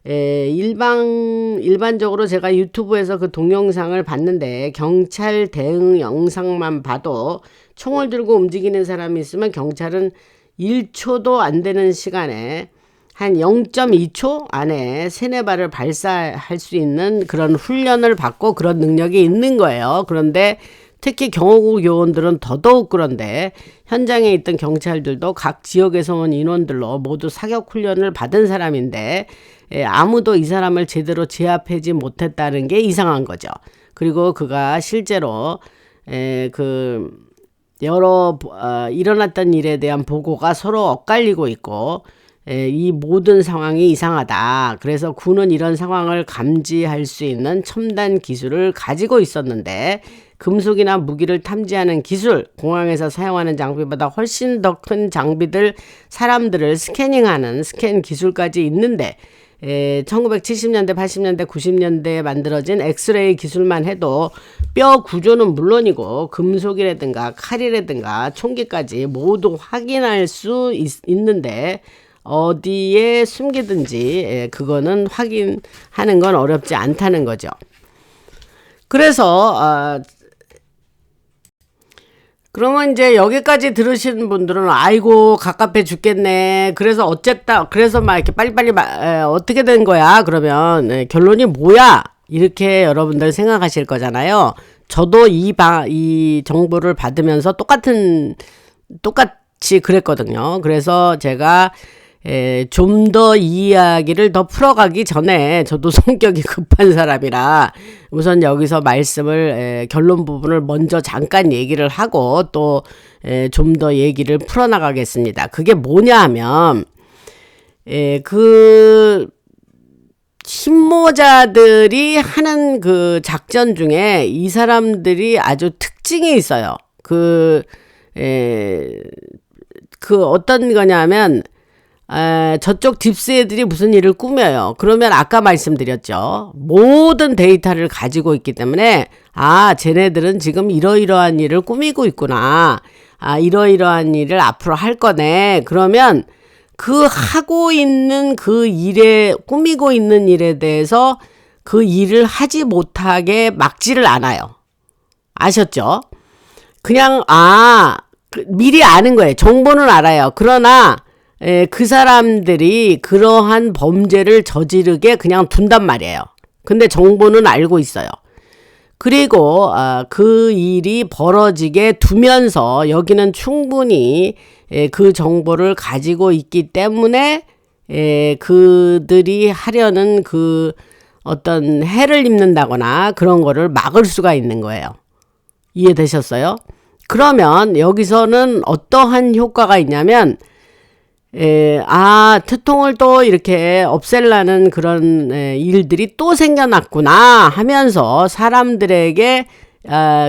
일반적으로 제가 유튜브에서 그 동영상을 봤는데 경찰 대응 영상만 봐도 총을 들고 움직이는 사람이 있으면 경찰은 1초도 안 되는 시간에 한 0.2초 안에 3-4발을 발사할 수 있는 그런 훈련을 받고 그런 능력이 있는 거예요. 그런데 특히 경호국 요원들은 더더욱 그런데 현장에 있던 경찰들도 각 지역에서 온 인원들로 모두 사격 훈련을 받은 사람인데 아무도 이 사람을 제대로 제압하지 못했다는 게 이상한 거죠. 그리고 그가 실제로 여러 일어났던 일에 대한 보고가 서로 엇갈리고 있고 이 모든 상황이 이상하다. 그래서 군은 이런 상황을 감지할 수 있는 첨단 기술을 가지고 있었는데 금속이나 무기를 탐지하는 기술, 공항에서 사용하는 장비보다 훨씬 더 큰 사람들을 스캐닝하는 스캔 기술까지 있는데 1970년대, 80년대, 90년대에 만들어진 엑스레이 기술만 해도 뼈 구조는 물론이고 금속이라든가 칼이라든가 총기까지 모두 확인할 수 있는데 어디에 숨기든지 그거는 확인하는 건 어렵지 않다는 거죠. 그래서 그러면 이제 여기까지 들으신 분들은 아이고 갑갑해 죽겠네. 그래서 그래서 막 이렇게 빨리빨리 어떻게 된 거야? 그러면 결론이 뭐야? 이렇게 여러분들 생각하실 거잖아요. 저도 이 정보를 받으면서 똑같이 그랬거든요. 그래서 제가 좀 더 이야기를 더 풀어가기 전에 저도 성격이 급한 사람이라 우선 여기서 결론 부분을 먼저 잠깐 얘기를 하고 또 좀 더 얘기를 풀어나가겠습니다. 그게 뭐냐 하면 그 흰모자들이 하는 그 작전 중에 이 사람들이 아주 특징이 있어요. 어떤 거냐면 저쪽 딥스 애들이 무슨 일을 꾸며요. 그러면 아까 말씀드렸죠. 모든 데이터를 가지고 있기 때문에 쟤네들은 지금 이러이러한 일을 꾸미고 있구나. 이러이러한 일을 앞으로 할 거네. 그러면 하고 있는 그 일에 꾸미고 있는 일에 대해서 그 일을 하지 못하게 막지를 않아요. 아셨죠? 그냥 미리 아는 거예요. 정보는 알아요. 그러나 그 사람들이 그러한 범죄를 저지르게 그냥 둔단 말이에요. 근데 정보는 알고 있어요. 그리고 그 일이 벌어지게 두면서 여기는 충분히 그 정보를 가지고 있기 때문에 그들이 하려는 그 어떤 해를 입는다거나 그런 거를 막을 수가 있는 거예요. 이해되셨어요? 그러면 여기서는 어떠한 효과가 있냐면 특통을 또 이렇게 없앨라는 그런 일들이 또 생겨났구나 하면서 사람들에게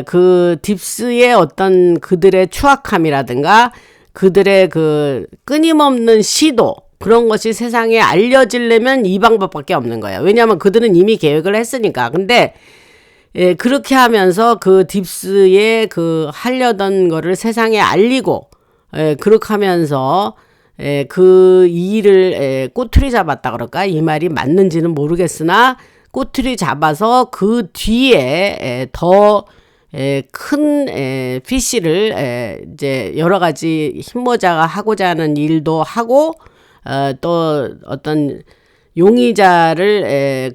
그 딥스의 어떤 그들의 추악함이라든가 그들의 그 끊임없는 시도 그런 것이 세상에 알려지려면 이 방법밖에 없는 거예요. 왜냐하면 그들은 이미 계획을 했으니까. 근데 그렇게 하면서 그 딥스의 그 하려던 거를 세상에 알리고 그렇게 하면서 그 일을 꼬투리 잡았다 그럴까? 이 말이 맞는지는 모르겠으나 꼬투리 잡아서 그 뒤에 더 큰 피쉬를 이제 여러 가지 힘모자가 하고자 하는 일도 하고 또 어떤 용의자를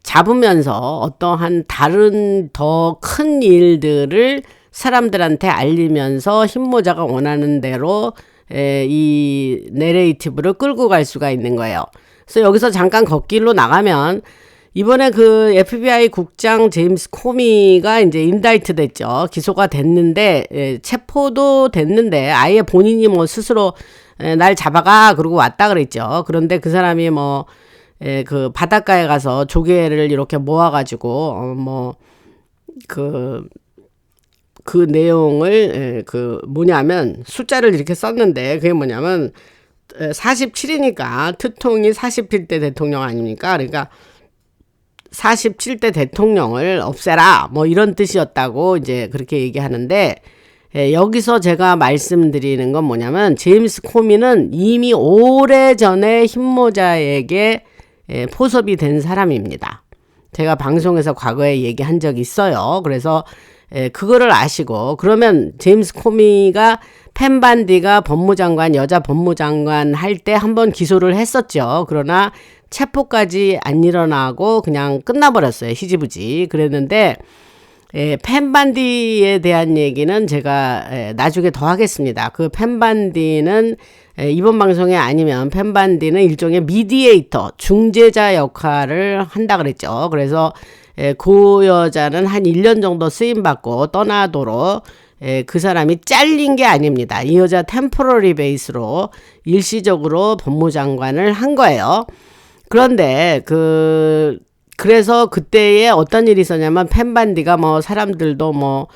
잡으면서 어떠한 다른 더 큰 일들을 사람들한테 알리면서 힘모자가 원하는 대로 이 내레이티브를 끌고 갈 수가 있는 거예요. 그래서 여기서 잠깐 걷길로 나가면 이번에 그 FBI 국장 제임스 코미가 이제 인다이트 됐죠. 기소가 됐는데 체포도 됐는데 아예 본인이 뭐 스스로 날 잡아가 그러고 왔다 그랬죠. 그런데 그 사람이 그 바닷가에 가서 조개를 이렇게 모아가지고 그 내용을 뭐냐면 숫자를 이렇게 썼는데 그게 뭐냐면 47이니까 트통이 40대 대통령 아닙니까? 그러니까 47대 대통령을 없애라 뭐 이런 뜻이었다고 이제 그렇게 얘기하는데 여기서 제가 말씀드리는 건 뭐냐면 제임스 코미는 이미 오래전에 힘모자에게 포섭이 된 사람입니다. 제가 방송에서 과거에 얘기한 적이 있어요. 그래서 그거를 아시고 그러면 제임스 코미가 펜 반디가 법무장관 여자 법무장관 할 때 한번 기소를 했었죠. 그러나 체포까지 안 일어나고 그냥 끝나버렸어요. 희지부지 그랬는데 펜 반디에 대한 얘기는 제가 나중에 더 하겠습니다. 그 펜 반디는 이번 방송에 아니면 펜 반디는 일종의 미디에이터 중재자 역할을 한다 그랬죠. 그래서 그 여자는 한 1년 정도 쓰임받고 떠나도록 그 사람이 잘린 게 아닙니다. 이 여자 템포러리 베이스로 일시적으로 법무장관을 한 거예요. 그런데 그래서 그때에 어떤 일이 있었냐면 펜 반디가 뭐 사람들도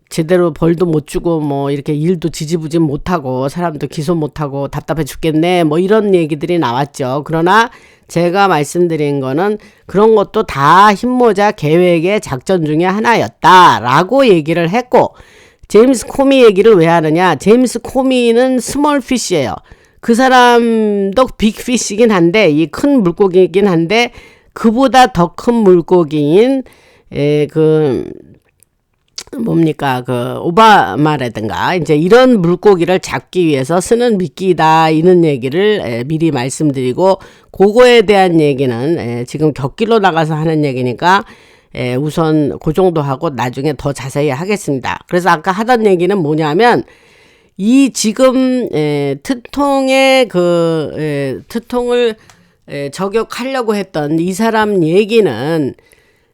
제대로 벌도 못 주고 이렇게 일도 지지부진 못하고 사람도 기소 못하고 답답해 죽겠네 뭐 이런 얘기들이 나왔죠. 그러나 제가 말씀드린 거는 그런 것도 다 힘모자 계획의 작전 중에 하나였다라고 얘기를 했고 제임스 코미 얘기를 왜 하느냐. 제임스 코미는 스몰 피쉬예요. 그 사람도 빅피쉬긴 한데 이 큰 물고기이긴 한데 그보다 더 큰 물고기인 오바마라든가 이제 이런 물고기를 잡기 위해서 쓰는 미끼다 이런 얘기를 미리 말씀드리고 그거에 대한 얘기는 지금 곁길로 나가서 하는 얘기니까 우선 그 정도 하고 나중에 더 자세히 하겠습니다. 그래서 아까 하던 얘기는 뭐냐면 이 지금 트통의 트통을 저격하려고 했던 이 사람 얘기는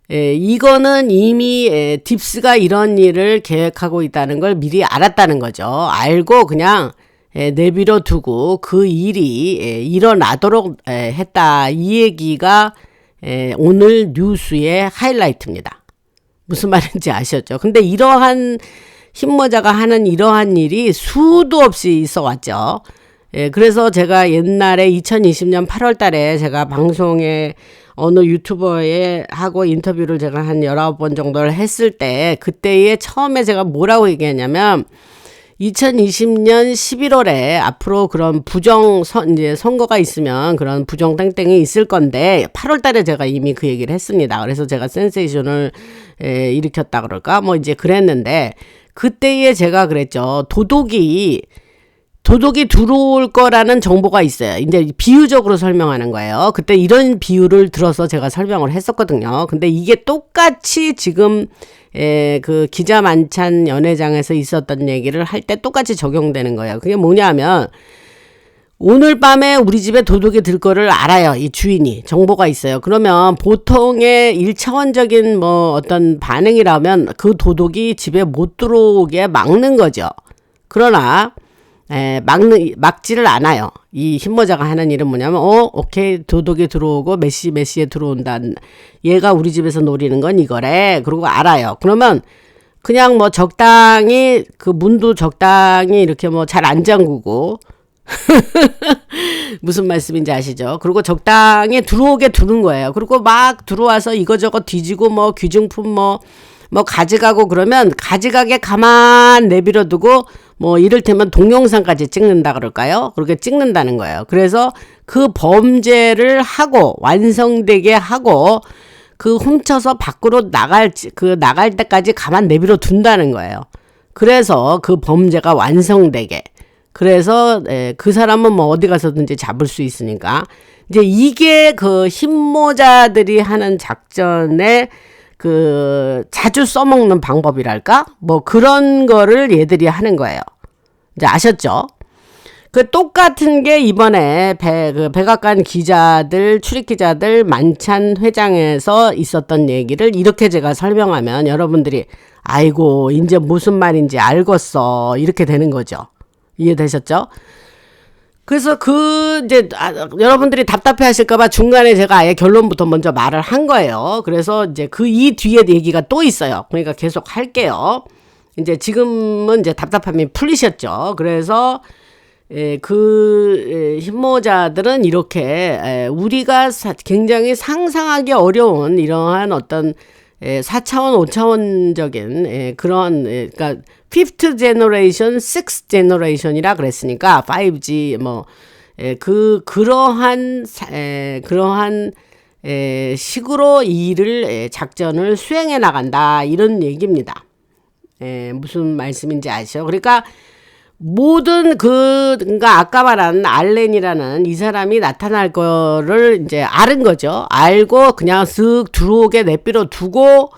이거는 이미 딥스가 이런 일을 계획하고 있다는 걸 미리 알았다는 거죠. 알고 그냥 내버려 두고 그 일이 일어나도록 했다. 이 얘기가 오늘 뉴스의 하이라이트입니다. 무슨 말인지 아셨죠? 근데 이러한 힘모자가 하는 이러한 일이 수도 없이 있어 왔죠. 그래서 제가 옛날에 2020년 8월 달에 제가 방송에 어느 유튜버에 하고 인터뷰를 제가 한 19번 정도를 했을 때 그때에 처음에 제가 뭐라고 얘기했냐면 2020년 11월에 앞으로 그런 이제 선거가 있으면 그런 부정 땡땡이 있을 건데 8월 달에 제가 이미 그 얘기를 했습니다. 그래서 제가 센세이션을 일으켰다 그럴까? 뭐 이제 그랬는데 그때에 제가 그랬죠. 도둑이 들어올 거라는 정보가 있어요. 이제 비유적으로 설명하는 거예요. 그때 이런 비유를 들어서 제가 설명을 했었거든요. 근데 이게 똑같이 지금 그 기자 만찬 연회장에서 있었던 얘기를 할 때 똑같이 적용되는 거예요. 그게 뭐냐면 오늘 밤에 우리 집에 도둑이 들 거를 알아요. 이 주인이 정보가 있어요. 그러면 보통의 1차원적인 뭐 어떤 반응이라면 그 도둑이 집에 못 들어오게 막는 거죠. 그러나 막지를 않아요. 이 흰모자가 하는 일은 뭐냐면, 오케이, 도둑이 들어오고, 몇 시에 들어온다. 얘가 우리 집에서 노리는 건 이거래. 그러고 알아요. 그러면, 그냥 뭐 적당히, 그 문도 적당히 이렇게 뭐 잘 안 잠그고, 무슨 말씀인지 아시죠? 그리고 적당히 들어오게 두는 거예요. 그리고 막 들어와서 이거저거 뒤지고, 뭐 귀중품 뭐 가져가고 그러면 가져가게 가만 내버려 두고 뭐 이를테면 동영상까지 찍는다 그럴까요? 그렇게 찍는다는 거예요. 그래서 그 범죄를 하고 완성되게 하고 그 훔쳐서 밖으로 나갈 때까지 가만 내버려 둔다는 거예요. 그래서 그 범죄가 완성되게. 그래서 그 사람은 뭐 어디 가서든지 잡을 수 있으니까 이제 이게 그 흰모자들이 하는 작전의 그 자주 써먹는 방법이랄까? 뭐 그런 거를 얘들이 하는 거예요. 이제 아셨죠? 그 똑같은 게 이번에 백악관 기자들, 출입 기자들 만찬 회장에서 있었던 얘기를 이렇게 제가 설명하면 여러분들이 아이고 이제 무슨 말인지 알겠어 이렇게 되는 거죠. 이해되셨죠? 그래서 이제, 여러분들이 답답해 하실까봐 중간에 제가 아예 결론부터 먼저 말을 한 거예요. 그래서 이제 이 뒤에 얘기가 또 있어요. 그러니까 계속 할게요. 이제 지금은 이제 답답함이 풀리셨죠. 그래서, 흰모자들은 이렇게, 우리가 굉장히 상상하기 어려운 이러한 어떤 4차원, 5차원적인 그런 그러니까 5th generation, 6th generation이라 그랬으니까 5G 뭐 그러한 식으로 작전을 수행해 나간다 이런 얘기입니다. 무슨 말씀인지 아시죠? 그러니까 모든 그러니까 아까 말한 알렌이라는 이 사람이 나타날 거를 이제 알은 거죠. 알고 그냥 쓱 들어오게 내버려 두고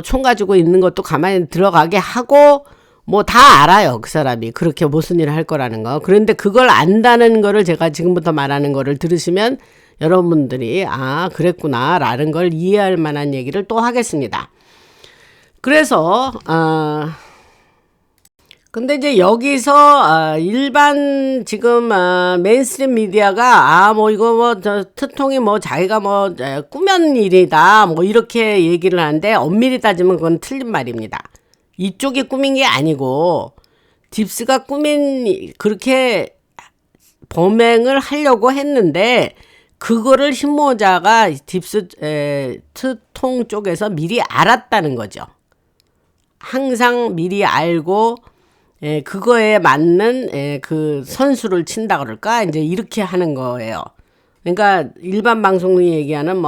총 가지고 있는 것도 가만히 들어가게 하고 뭐 다 알아요. 그 사람이 그렇게 무슨 일을 할 거라는 거. 그런데 그걸 안다는 거를 제가 지금부터 말하는 거를 들으시면 여러분들이 그랬구나 라는 걸 이해할 만한 얘기를 또 하겠습니다. 그래서 근데 이제 여기서 일반 지금 메인스트림 미디어가 이거 트통이 자기가 꾸민 일이다 이렇게 얘기를 하는데 엄밀히 따지면 그건 틀린 말입니다. 이쪽이 꾸민 게 아니고 딥스가 그렇게 범행을 하려고 했는데 그거를 흰모자가 딥스 트통 쪽에서 미리 알았다는 거죠. 항상 미리 알고 그거에 맞는 그 선수를 친다 그럴까? 이제 이렇게 하는 거예요. 그러니까 일반 방송이 얘기하는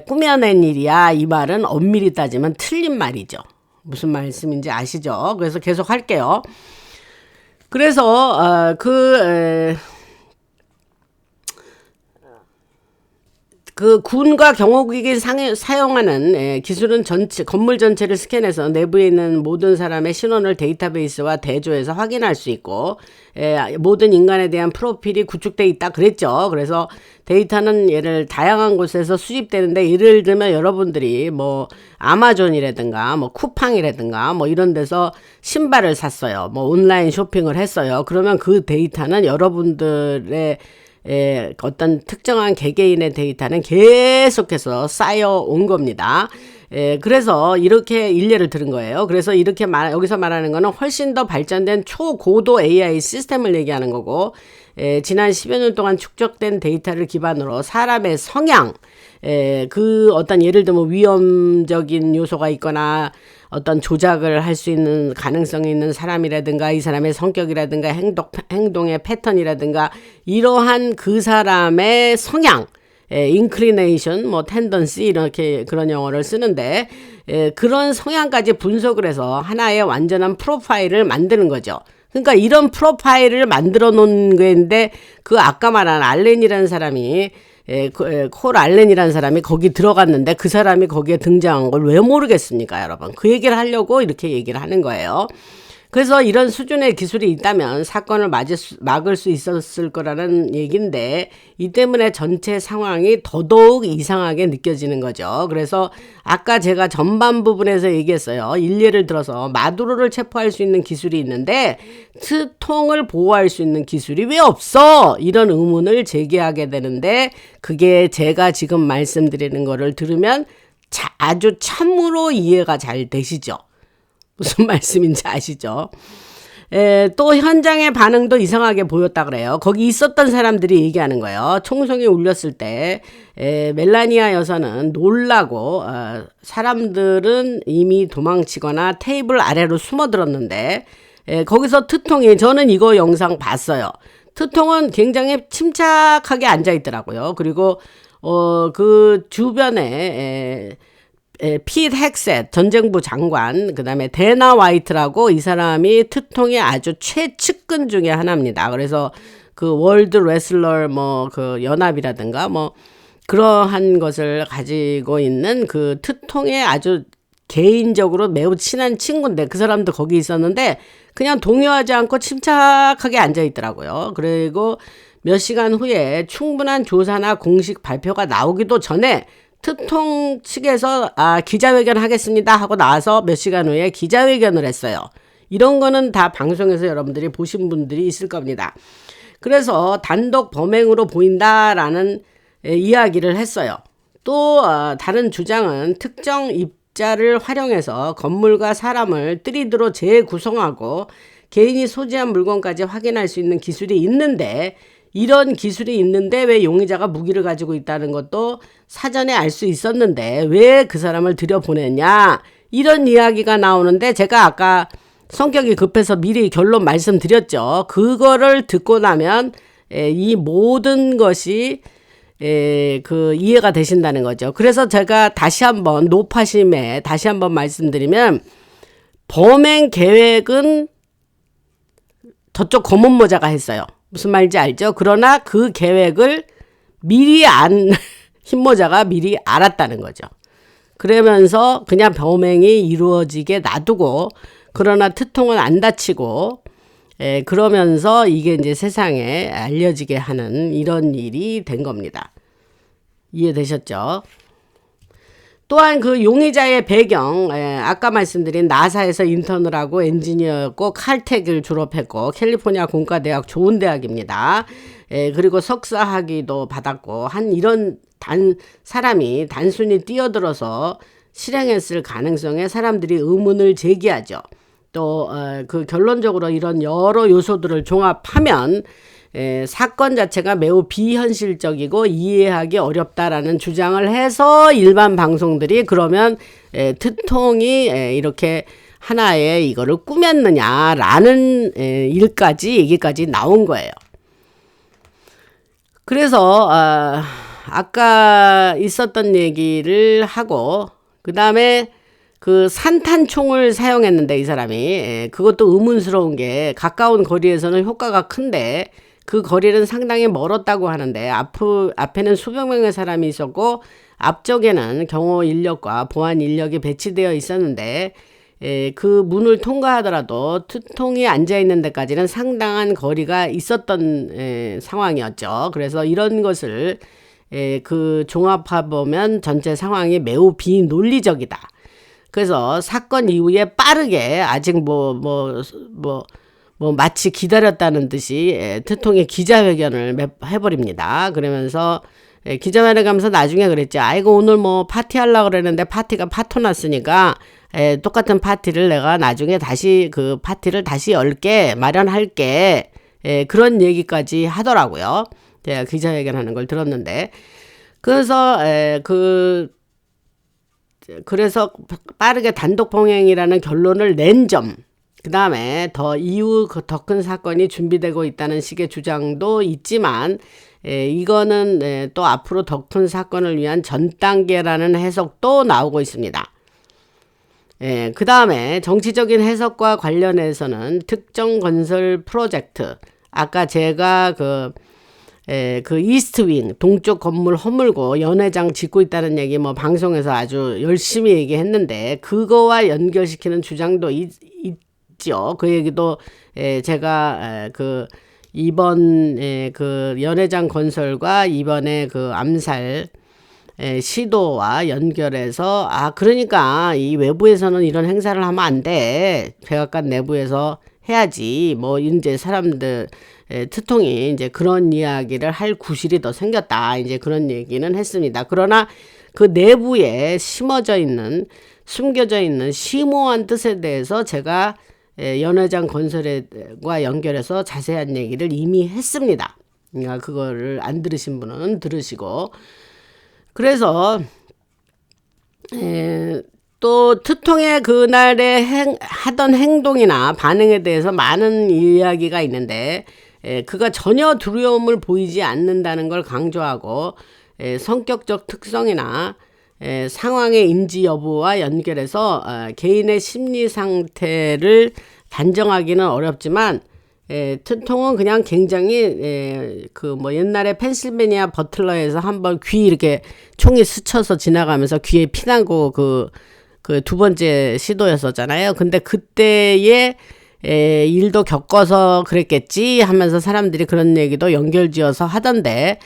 꾸며낸 일이야 이 말은 엄밀히 따지면 틀린 말이죠. 무슨 말씀인지 아시죠? 그래서 계속 할게요. 그래서 그 군과 경호국이 사용하는 기술은 건물 전체를 스캔해서 내부에 있는 모든 사람의 신원을 데이터베이스와 대조해서 확인할 수 있고 모든 인간에 대한 프로필이 구축돼 있다 그랬죠. 그래서 데이터는 다양한 곳에서 수집되는데 예를 들면 여러분들이 아마존이라든가 쿠팡이라든가 이런 데서 신발을 샀어요. 온라인 쇼핑을 했어요. 그러면 그 데이터는 여러분들의 어떤 특정한 개개인의 데이터는 계속해서 쌓여온 겁니다. 그래서 이렇게 일례를 들은 거예요. 그래서 이렇게 여기서 말하는 거는 훨씬 더 발전된 초고도 AI 시스템을 얘기하는 거고, 지난 10여 년 동안 축적된 데이터를 기반으로 사람의 성향, 그 어떤 예를 들면 위험적인 요소가 있거나 어떤 조작을 할 수 있는 가능성이 있는 사람이라든가 이 사람의 성격이라든가 행동의 패턴이라든가 이러한 그 사람의 성향, inclination, 뭐 tendency 이렇게 그런 용어를 쓰는데 그런 성향까지 분석을 해서 하나의 완전한 프로파일을 만드는 거죠. 그러니까 이런 프로파일을 만들어 놓은 건데 그 아까 말한 알렌이라는 사람이 콜 알렌이라는 사람이 거기 들어갔는데 그 사람이 거기에 등장한 걸 왜 모르겠습니까, 여러분? 그 얘기를 하려고 이렇게 얘기를 하는 거예요. 그래서 이런 수준의 기술이 있다면 사건을 막을 수 있었을 거라는 얘기인데 이 때문에 전체 상황이 더더욱 이상하게 느껴지는 거죠. 그래서 아까 제가 전반 부분에서 얘기했어요. 일례를 들어서 마두로를 체포할 수 있는 기술이 있는데 트통을 보호할 수 있는 기술이 왜 없어? 이런 의문을 제기하게 되는데 그게 제가 지금 말씀드리는 거를 들으면 아주 참으로 이해가 잘 되시죠? 무슨 말씀인지 아시죠? 또 현장의 반응도 이상하게 보였다 그래요. 거기 있었던 사람들이 얘기하는 거예요. 총성이 울렸을 때 멜라니아 여사는 놀라고 사람들은 이미 도망치거나 테이블 아래로 숨어들었는데 거기서 트통이 저는 이거 영상 봤어요. 트통은 굉장히 침착하게 앉아 있더라고요. 그리고 그 주변에 핏 헥셋 전쟁부 장관, 그 다음에 데나 화이트라고 이 사람이 트통의 아주 최측근 중에 하나입니다. 그래서 그 월드 레슬러 뭐 그 연합이라든가 뭐 그러한 것을 가지고 있는 그 트통의 아주 개인적으로 매우 친한 친구인데 그 사람도 거기 있었는데 그냥 동요하지 않고 침착하게 앉아 있더라고요. 그리고 몇 시간 후에 충분한 조사나 공식 발표가 나오기도 전에 트통 측에서 기자회견 하겠습니다 하고 나와서 몇 시간 후에 기자회견을 했어요. 이런 거는 다 방송에서 여러분들이 보신 분들이 있을 겁니다. 그래서 단독 범행으로 보인다라는 이야기를 했어요. 또 다른 주장은 특정 입자를 활용해서 건물과 사람을 3D로 재구성하고 개인이 소지한 물건까지 확인할 수 있는 기술이 있는데 이런 기술이 있는데 왜 용의자가 무기를 가지고 있다는 것도 사전에 알 수 있었는데 왜 그 사람을 들여보냈냐 이런 이야기가 나오는데 제가 아까 성격이 급해서 미리 결론 말씀드렸죠. 그거를 듣고 나면 이 모든 것이 그 이해가 되신다는 거죠. 그래서 제가 다시 한번 노파심에 다시 한번 말씀드리면 범행 계획은 저쪽 검은 모자가 했어요. 무슨 말인지 알죠? 그러나 그 계획을 미리 흰모자가 미리 알았다는 거죠. 그러면서 그냥 범행이 이루어지게 놔두고 그러나 트통은 안 다치고 그러면서 이게 이제 세상에 알려지게 하는 이런 일이 된 겁니다. 이해되셨죠? 또한 그 용의자의 배경, 아까 말씀드린 나사에서 인턴을 하고 엔지니어였고 칼텍을 졸업했고 캘리포니아 공과대학 좋은 대학입니다. 그리고 석사 학위도 받았고 한 이런 사람이 단순히 뛰어들어서 실행했을 가능성에 사람들이 의문을 제기하죠. 또 그 결론적으로 이런 여러 요소들을 종합하면 사건 자체가 매우 비현실적이고 이해하기 어렵다라는 주장을 해서 일반 방송들이 그러면 트통이 이렇게 하나의 이거를 꾸몄느냐라는 얘기까지 나온 거예요. 그래서 아까 있었던 얘기를 하고 그 다음에 그 산탄총을 사용했는데 이 사람이 그것도 의문스러운 게 가까운 거리에서는 효과가 큰데 그 거리는 상당히 멀었다고 하는데 앞에는 수백 명의 사람이 있었고 앞쪽에는 경호 인력과 보안 인력이 배치되어 있었는데 그 문을 통과하더라도 트통이 앉아있는 데까지는 상당한 거리가 있었던 상황이었죠. 그래서 이런 것을 그 종합해보면 전체 상황이 매우 비논리적이다. 그래서 사건 이후에 빠르게 아직 마치 기다렸다는 듯이 트통이 기자회견을 해버립니다. 그러면서 기자회견 가면서 나중에 그랬죠. 아이고 오늘 뭐 파티하려고 그랬는데 파티가 파토났으니까 똑같은 파티를 내가 나중에 다시 그 파티를 다시 마련할게. 그런 얘기까지 하더라고요. 제가 기자회견 하는 걸 들었는데 그래서 그래서 빠르게 단독 봉행이라는 결론을 낸 점, 그 다음에 이후 더 큰 사건이 준비되고 있다는 식의 주장도 있지만, 이거는 또 앞으로 더 큰 사건을 위한 전 단계라는 해석도 나오고 있습니다. 그 다음에 정치적인 해석과 관련해서는 특정 건설 프로젝트, 아까 제가 그 이스트윙 동쪽 건물 허물고 연회장 짓고 있다는 얘기 뭐 방송에서 아주 열심히 얘기했는데, 그거와 연결시키는 주장도 있죠. 그 얘기도 제가 그 이번 그 연회장 건설과 이번에 그 암살 시도와 연결해서, 그러니까 이 외부에서는 이런 행사를 하면 안 돼, 백악관 내부에서 해야지, 뭐 이제 사람들 트통이 이제 그런 이야기를 할 구실이 더 생겼다, 이제 그런 얘기는 했습니다. 그러나 그 내부에 숨겨져 있는 심오한 뜻에 대해서 제가 연회장 건설과 연결해서 자세한 얘기를 이미 했습니다. 그러니까 그거를 안 들으신 분은 들으시고, 그래서 또 트통의 그날에 하던 행동이나 반응에 대해서 많은 이야기가 있는데, 그가 전혀 두려움을 보이지 않는다는 걸 강조하고, 성격적 특성이나 상황의 인지 여부와 연결해서 개인의 심리 상태를 단정하기는 어렵지만, 트통은 그냥 굉장히 그 뭐 옛날에 펜실베니아 버틀러에서 한번 귀 이렇게 총이 스쳐서 지나가면서 귀에 피난 그 두 번째 시도였었잖아요. 근데 그때의 일도 겪어서 그랬겠지 하면서 사람들이 그런 얘기도 연결지어서 하던데,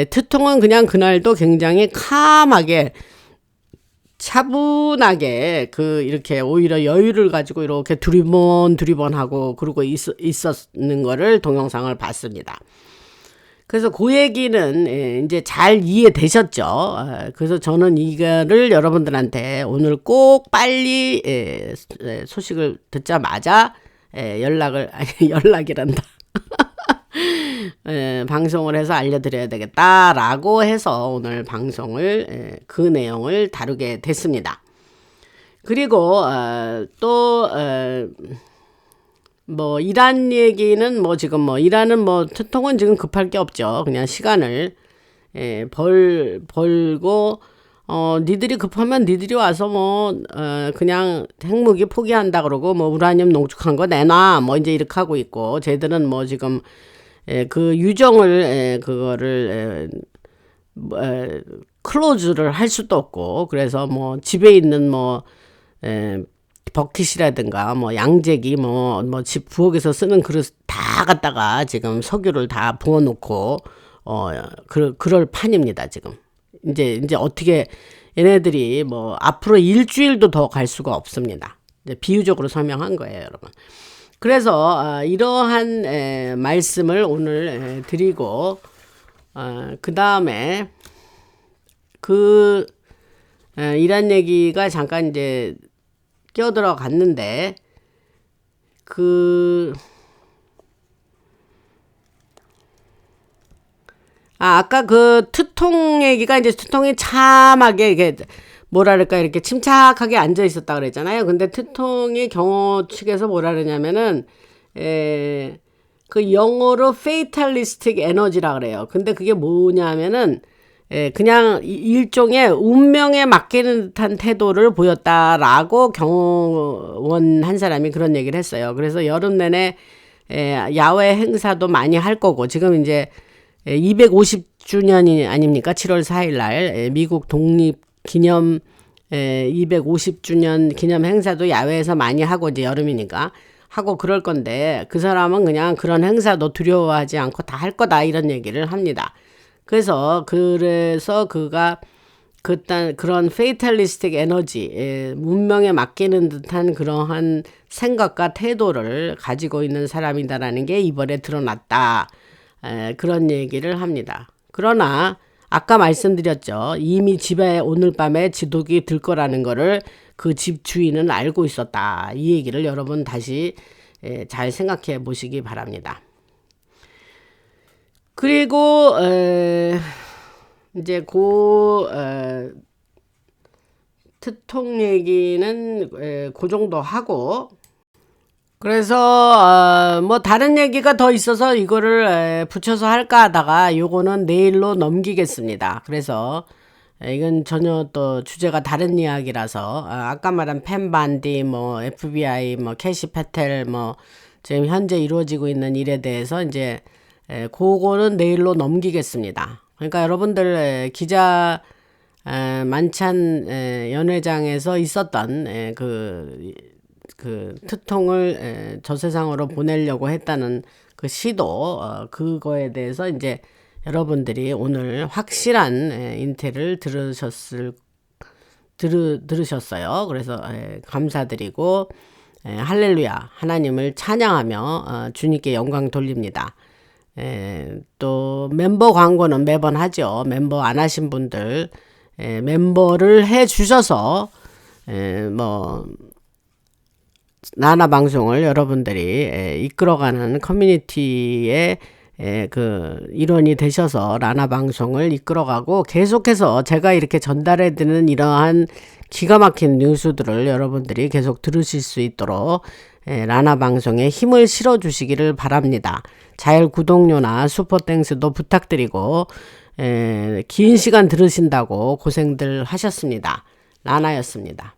트통은 그냥 그날도 굉장히 캄하게 차분하게 이렇게 오히려 여유를 가지고 이렇게 두리번하고 그러고 있었는 거를 동영상을 봤습니다. 그래서 그 얘기는 이제 잘 이해되셨죠? 그래서 저는 이거를 여러분들한테 오늘 꼭 빨리 소식을 듣자마자 연락이란다. 방송을 해서 알려드려야 되겠다라고 해서 오늘 방송을 그 내용을 다루게 됐습니다. 그리고 또 뭐 이란 얘기는 뭐 지금 뭐 이란은 뭐 트통은 지금 급할 게 없죠. 그냥 시간을 벌고 니들이 급하면 니들이 와서 뭐 그냥 핵무기 포기한다 그러고 뭐 우라늄 농축한 거 내놔 뭐 이제 이렇게 하고 있고, 쟤들은 뭐 지금 그 유정을 그거를 클로즈를 할 수도 없고, 그래서 뭐 집에 있는 뭐 버킷이라든가 뭐 양재기 뭐 집 부엌에서 쓰는 그릇 다 갖다가 지금 석유를 다 부어놓고 그럴 판입니다. 지금 이제 어떻게 얘네들이 뭐 앞으로 일주일도 더 갈 수가 없습니다. 이제 비유적으로 설명한 거예요, 여러분. 그래서 이러한 말씀을 오늘 드리고, 그 다음에 이란 얘기가 잠깐 이제 끼어들어 갔는데, 아까 그 트통 얘기가 이제 트통이 참하게 이게 뭐랄까 이렇게 침착하게 앉아 있었다 그랬잖아요. 근데 트통이 경호 측에서 뭐라 그러냐면은 그 영어로 fatalistic energy라 그래요. 근데 그게 뭐냐면은 그냥 일종의 운명에 맡기는 듯한 태도를 보였다라고 경호원 한 사람이 그런 얘기를 했어요. 그래서 여름 내내 야외 행사도 많이 할 거고, 지금 이제 250주년이 아닙니까? 7월 4일 날 미국 독립 기념 250주년 기념 행사도 야외에서 많이 하고, 이제 여름이니까 하고 그럴 건데, 그 사람은 그냥 그런 행사도 두려워하지 않고 다 할 거다 이런 얘기를 합니다. 그래서 그가 그런 페이탈리스틱 에너지, 운명에 맡기는 듯한 그러한 생각과 태도를 가지고 있는 사람이다라는 게 이번에 드러났다. 그런 얘기를 합니다. 그러나 아까 말씀드렸죠. 이미 집에 오늘 밤에 지독이 들 거라는 거를 그 집 주인은 알고 있었다. 이 얘기를 여러분 다시 잘 생각해 보시기 바랍니다. 그리고 이제 트통 얘기는 그 정도 하고, 그래서 뭐 다른 얘기가 더 있어서 이거를 붙여서 할까 하다가 요거는 내일로 넘기겠습니다. 그래서 이건 전혀 또 주제가 다른 이야기라서 아까 말한 펜반디 뭐 FBI 뭐 캐시 패텔 뭐 지금 현재 이루어지고 있는 일에 대해서 이제 그거는 내일로 넘기겠습니다. 그러니까 여러분들 기자 만찬 연회장에서 있었던 그 트통을 저 세상으로 보내려고 했다는 그 시도 그거에 대해서 이제 여러분들이 오늘 확실한 인텔을 들으셨어요. 그래서 감사드리고 할렐루야 하나님을 찬양하며 주님께 영광 돌립니다. 또 멤버 광고는 매번 하죠. 멤버 안 하신 분들 멤버를 해 주셔서 뭐 나나 방송을 여러분들이 이끌어가는 커뮤니티의 그 일원이 되셔서 라나 방송을 이끌어가고 계속해서 제가 이렇게 전달해 드리는 이러한 기가 막힌 뉴스들을 여러분들이 계속 들으실 수 있도록 라나 방송에 힘을 실어 주시기를 바랍니다. 잘 구독료나 슈퍼땡스도 부탁드리고 긴 시간 들으신다고 고생들 하셨습니다. 라나였습니다.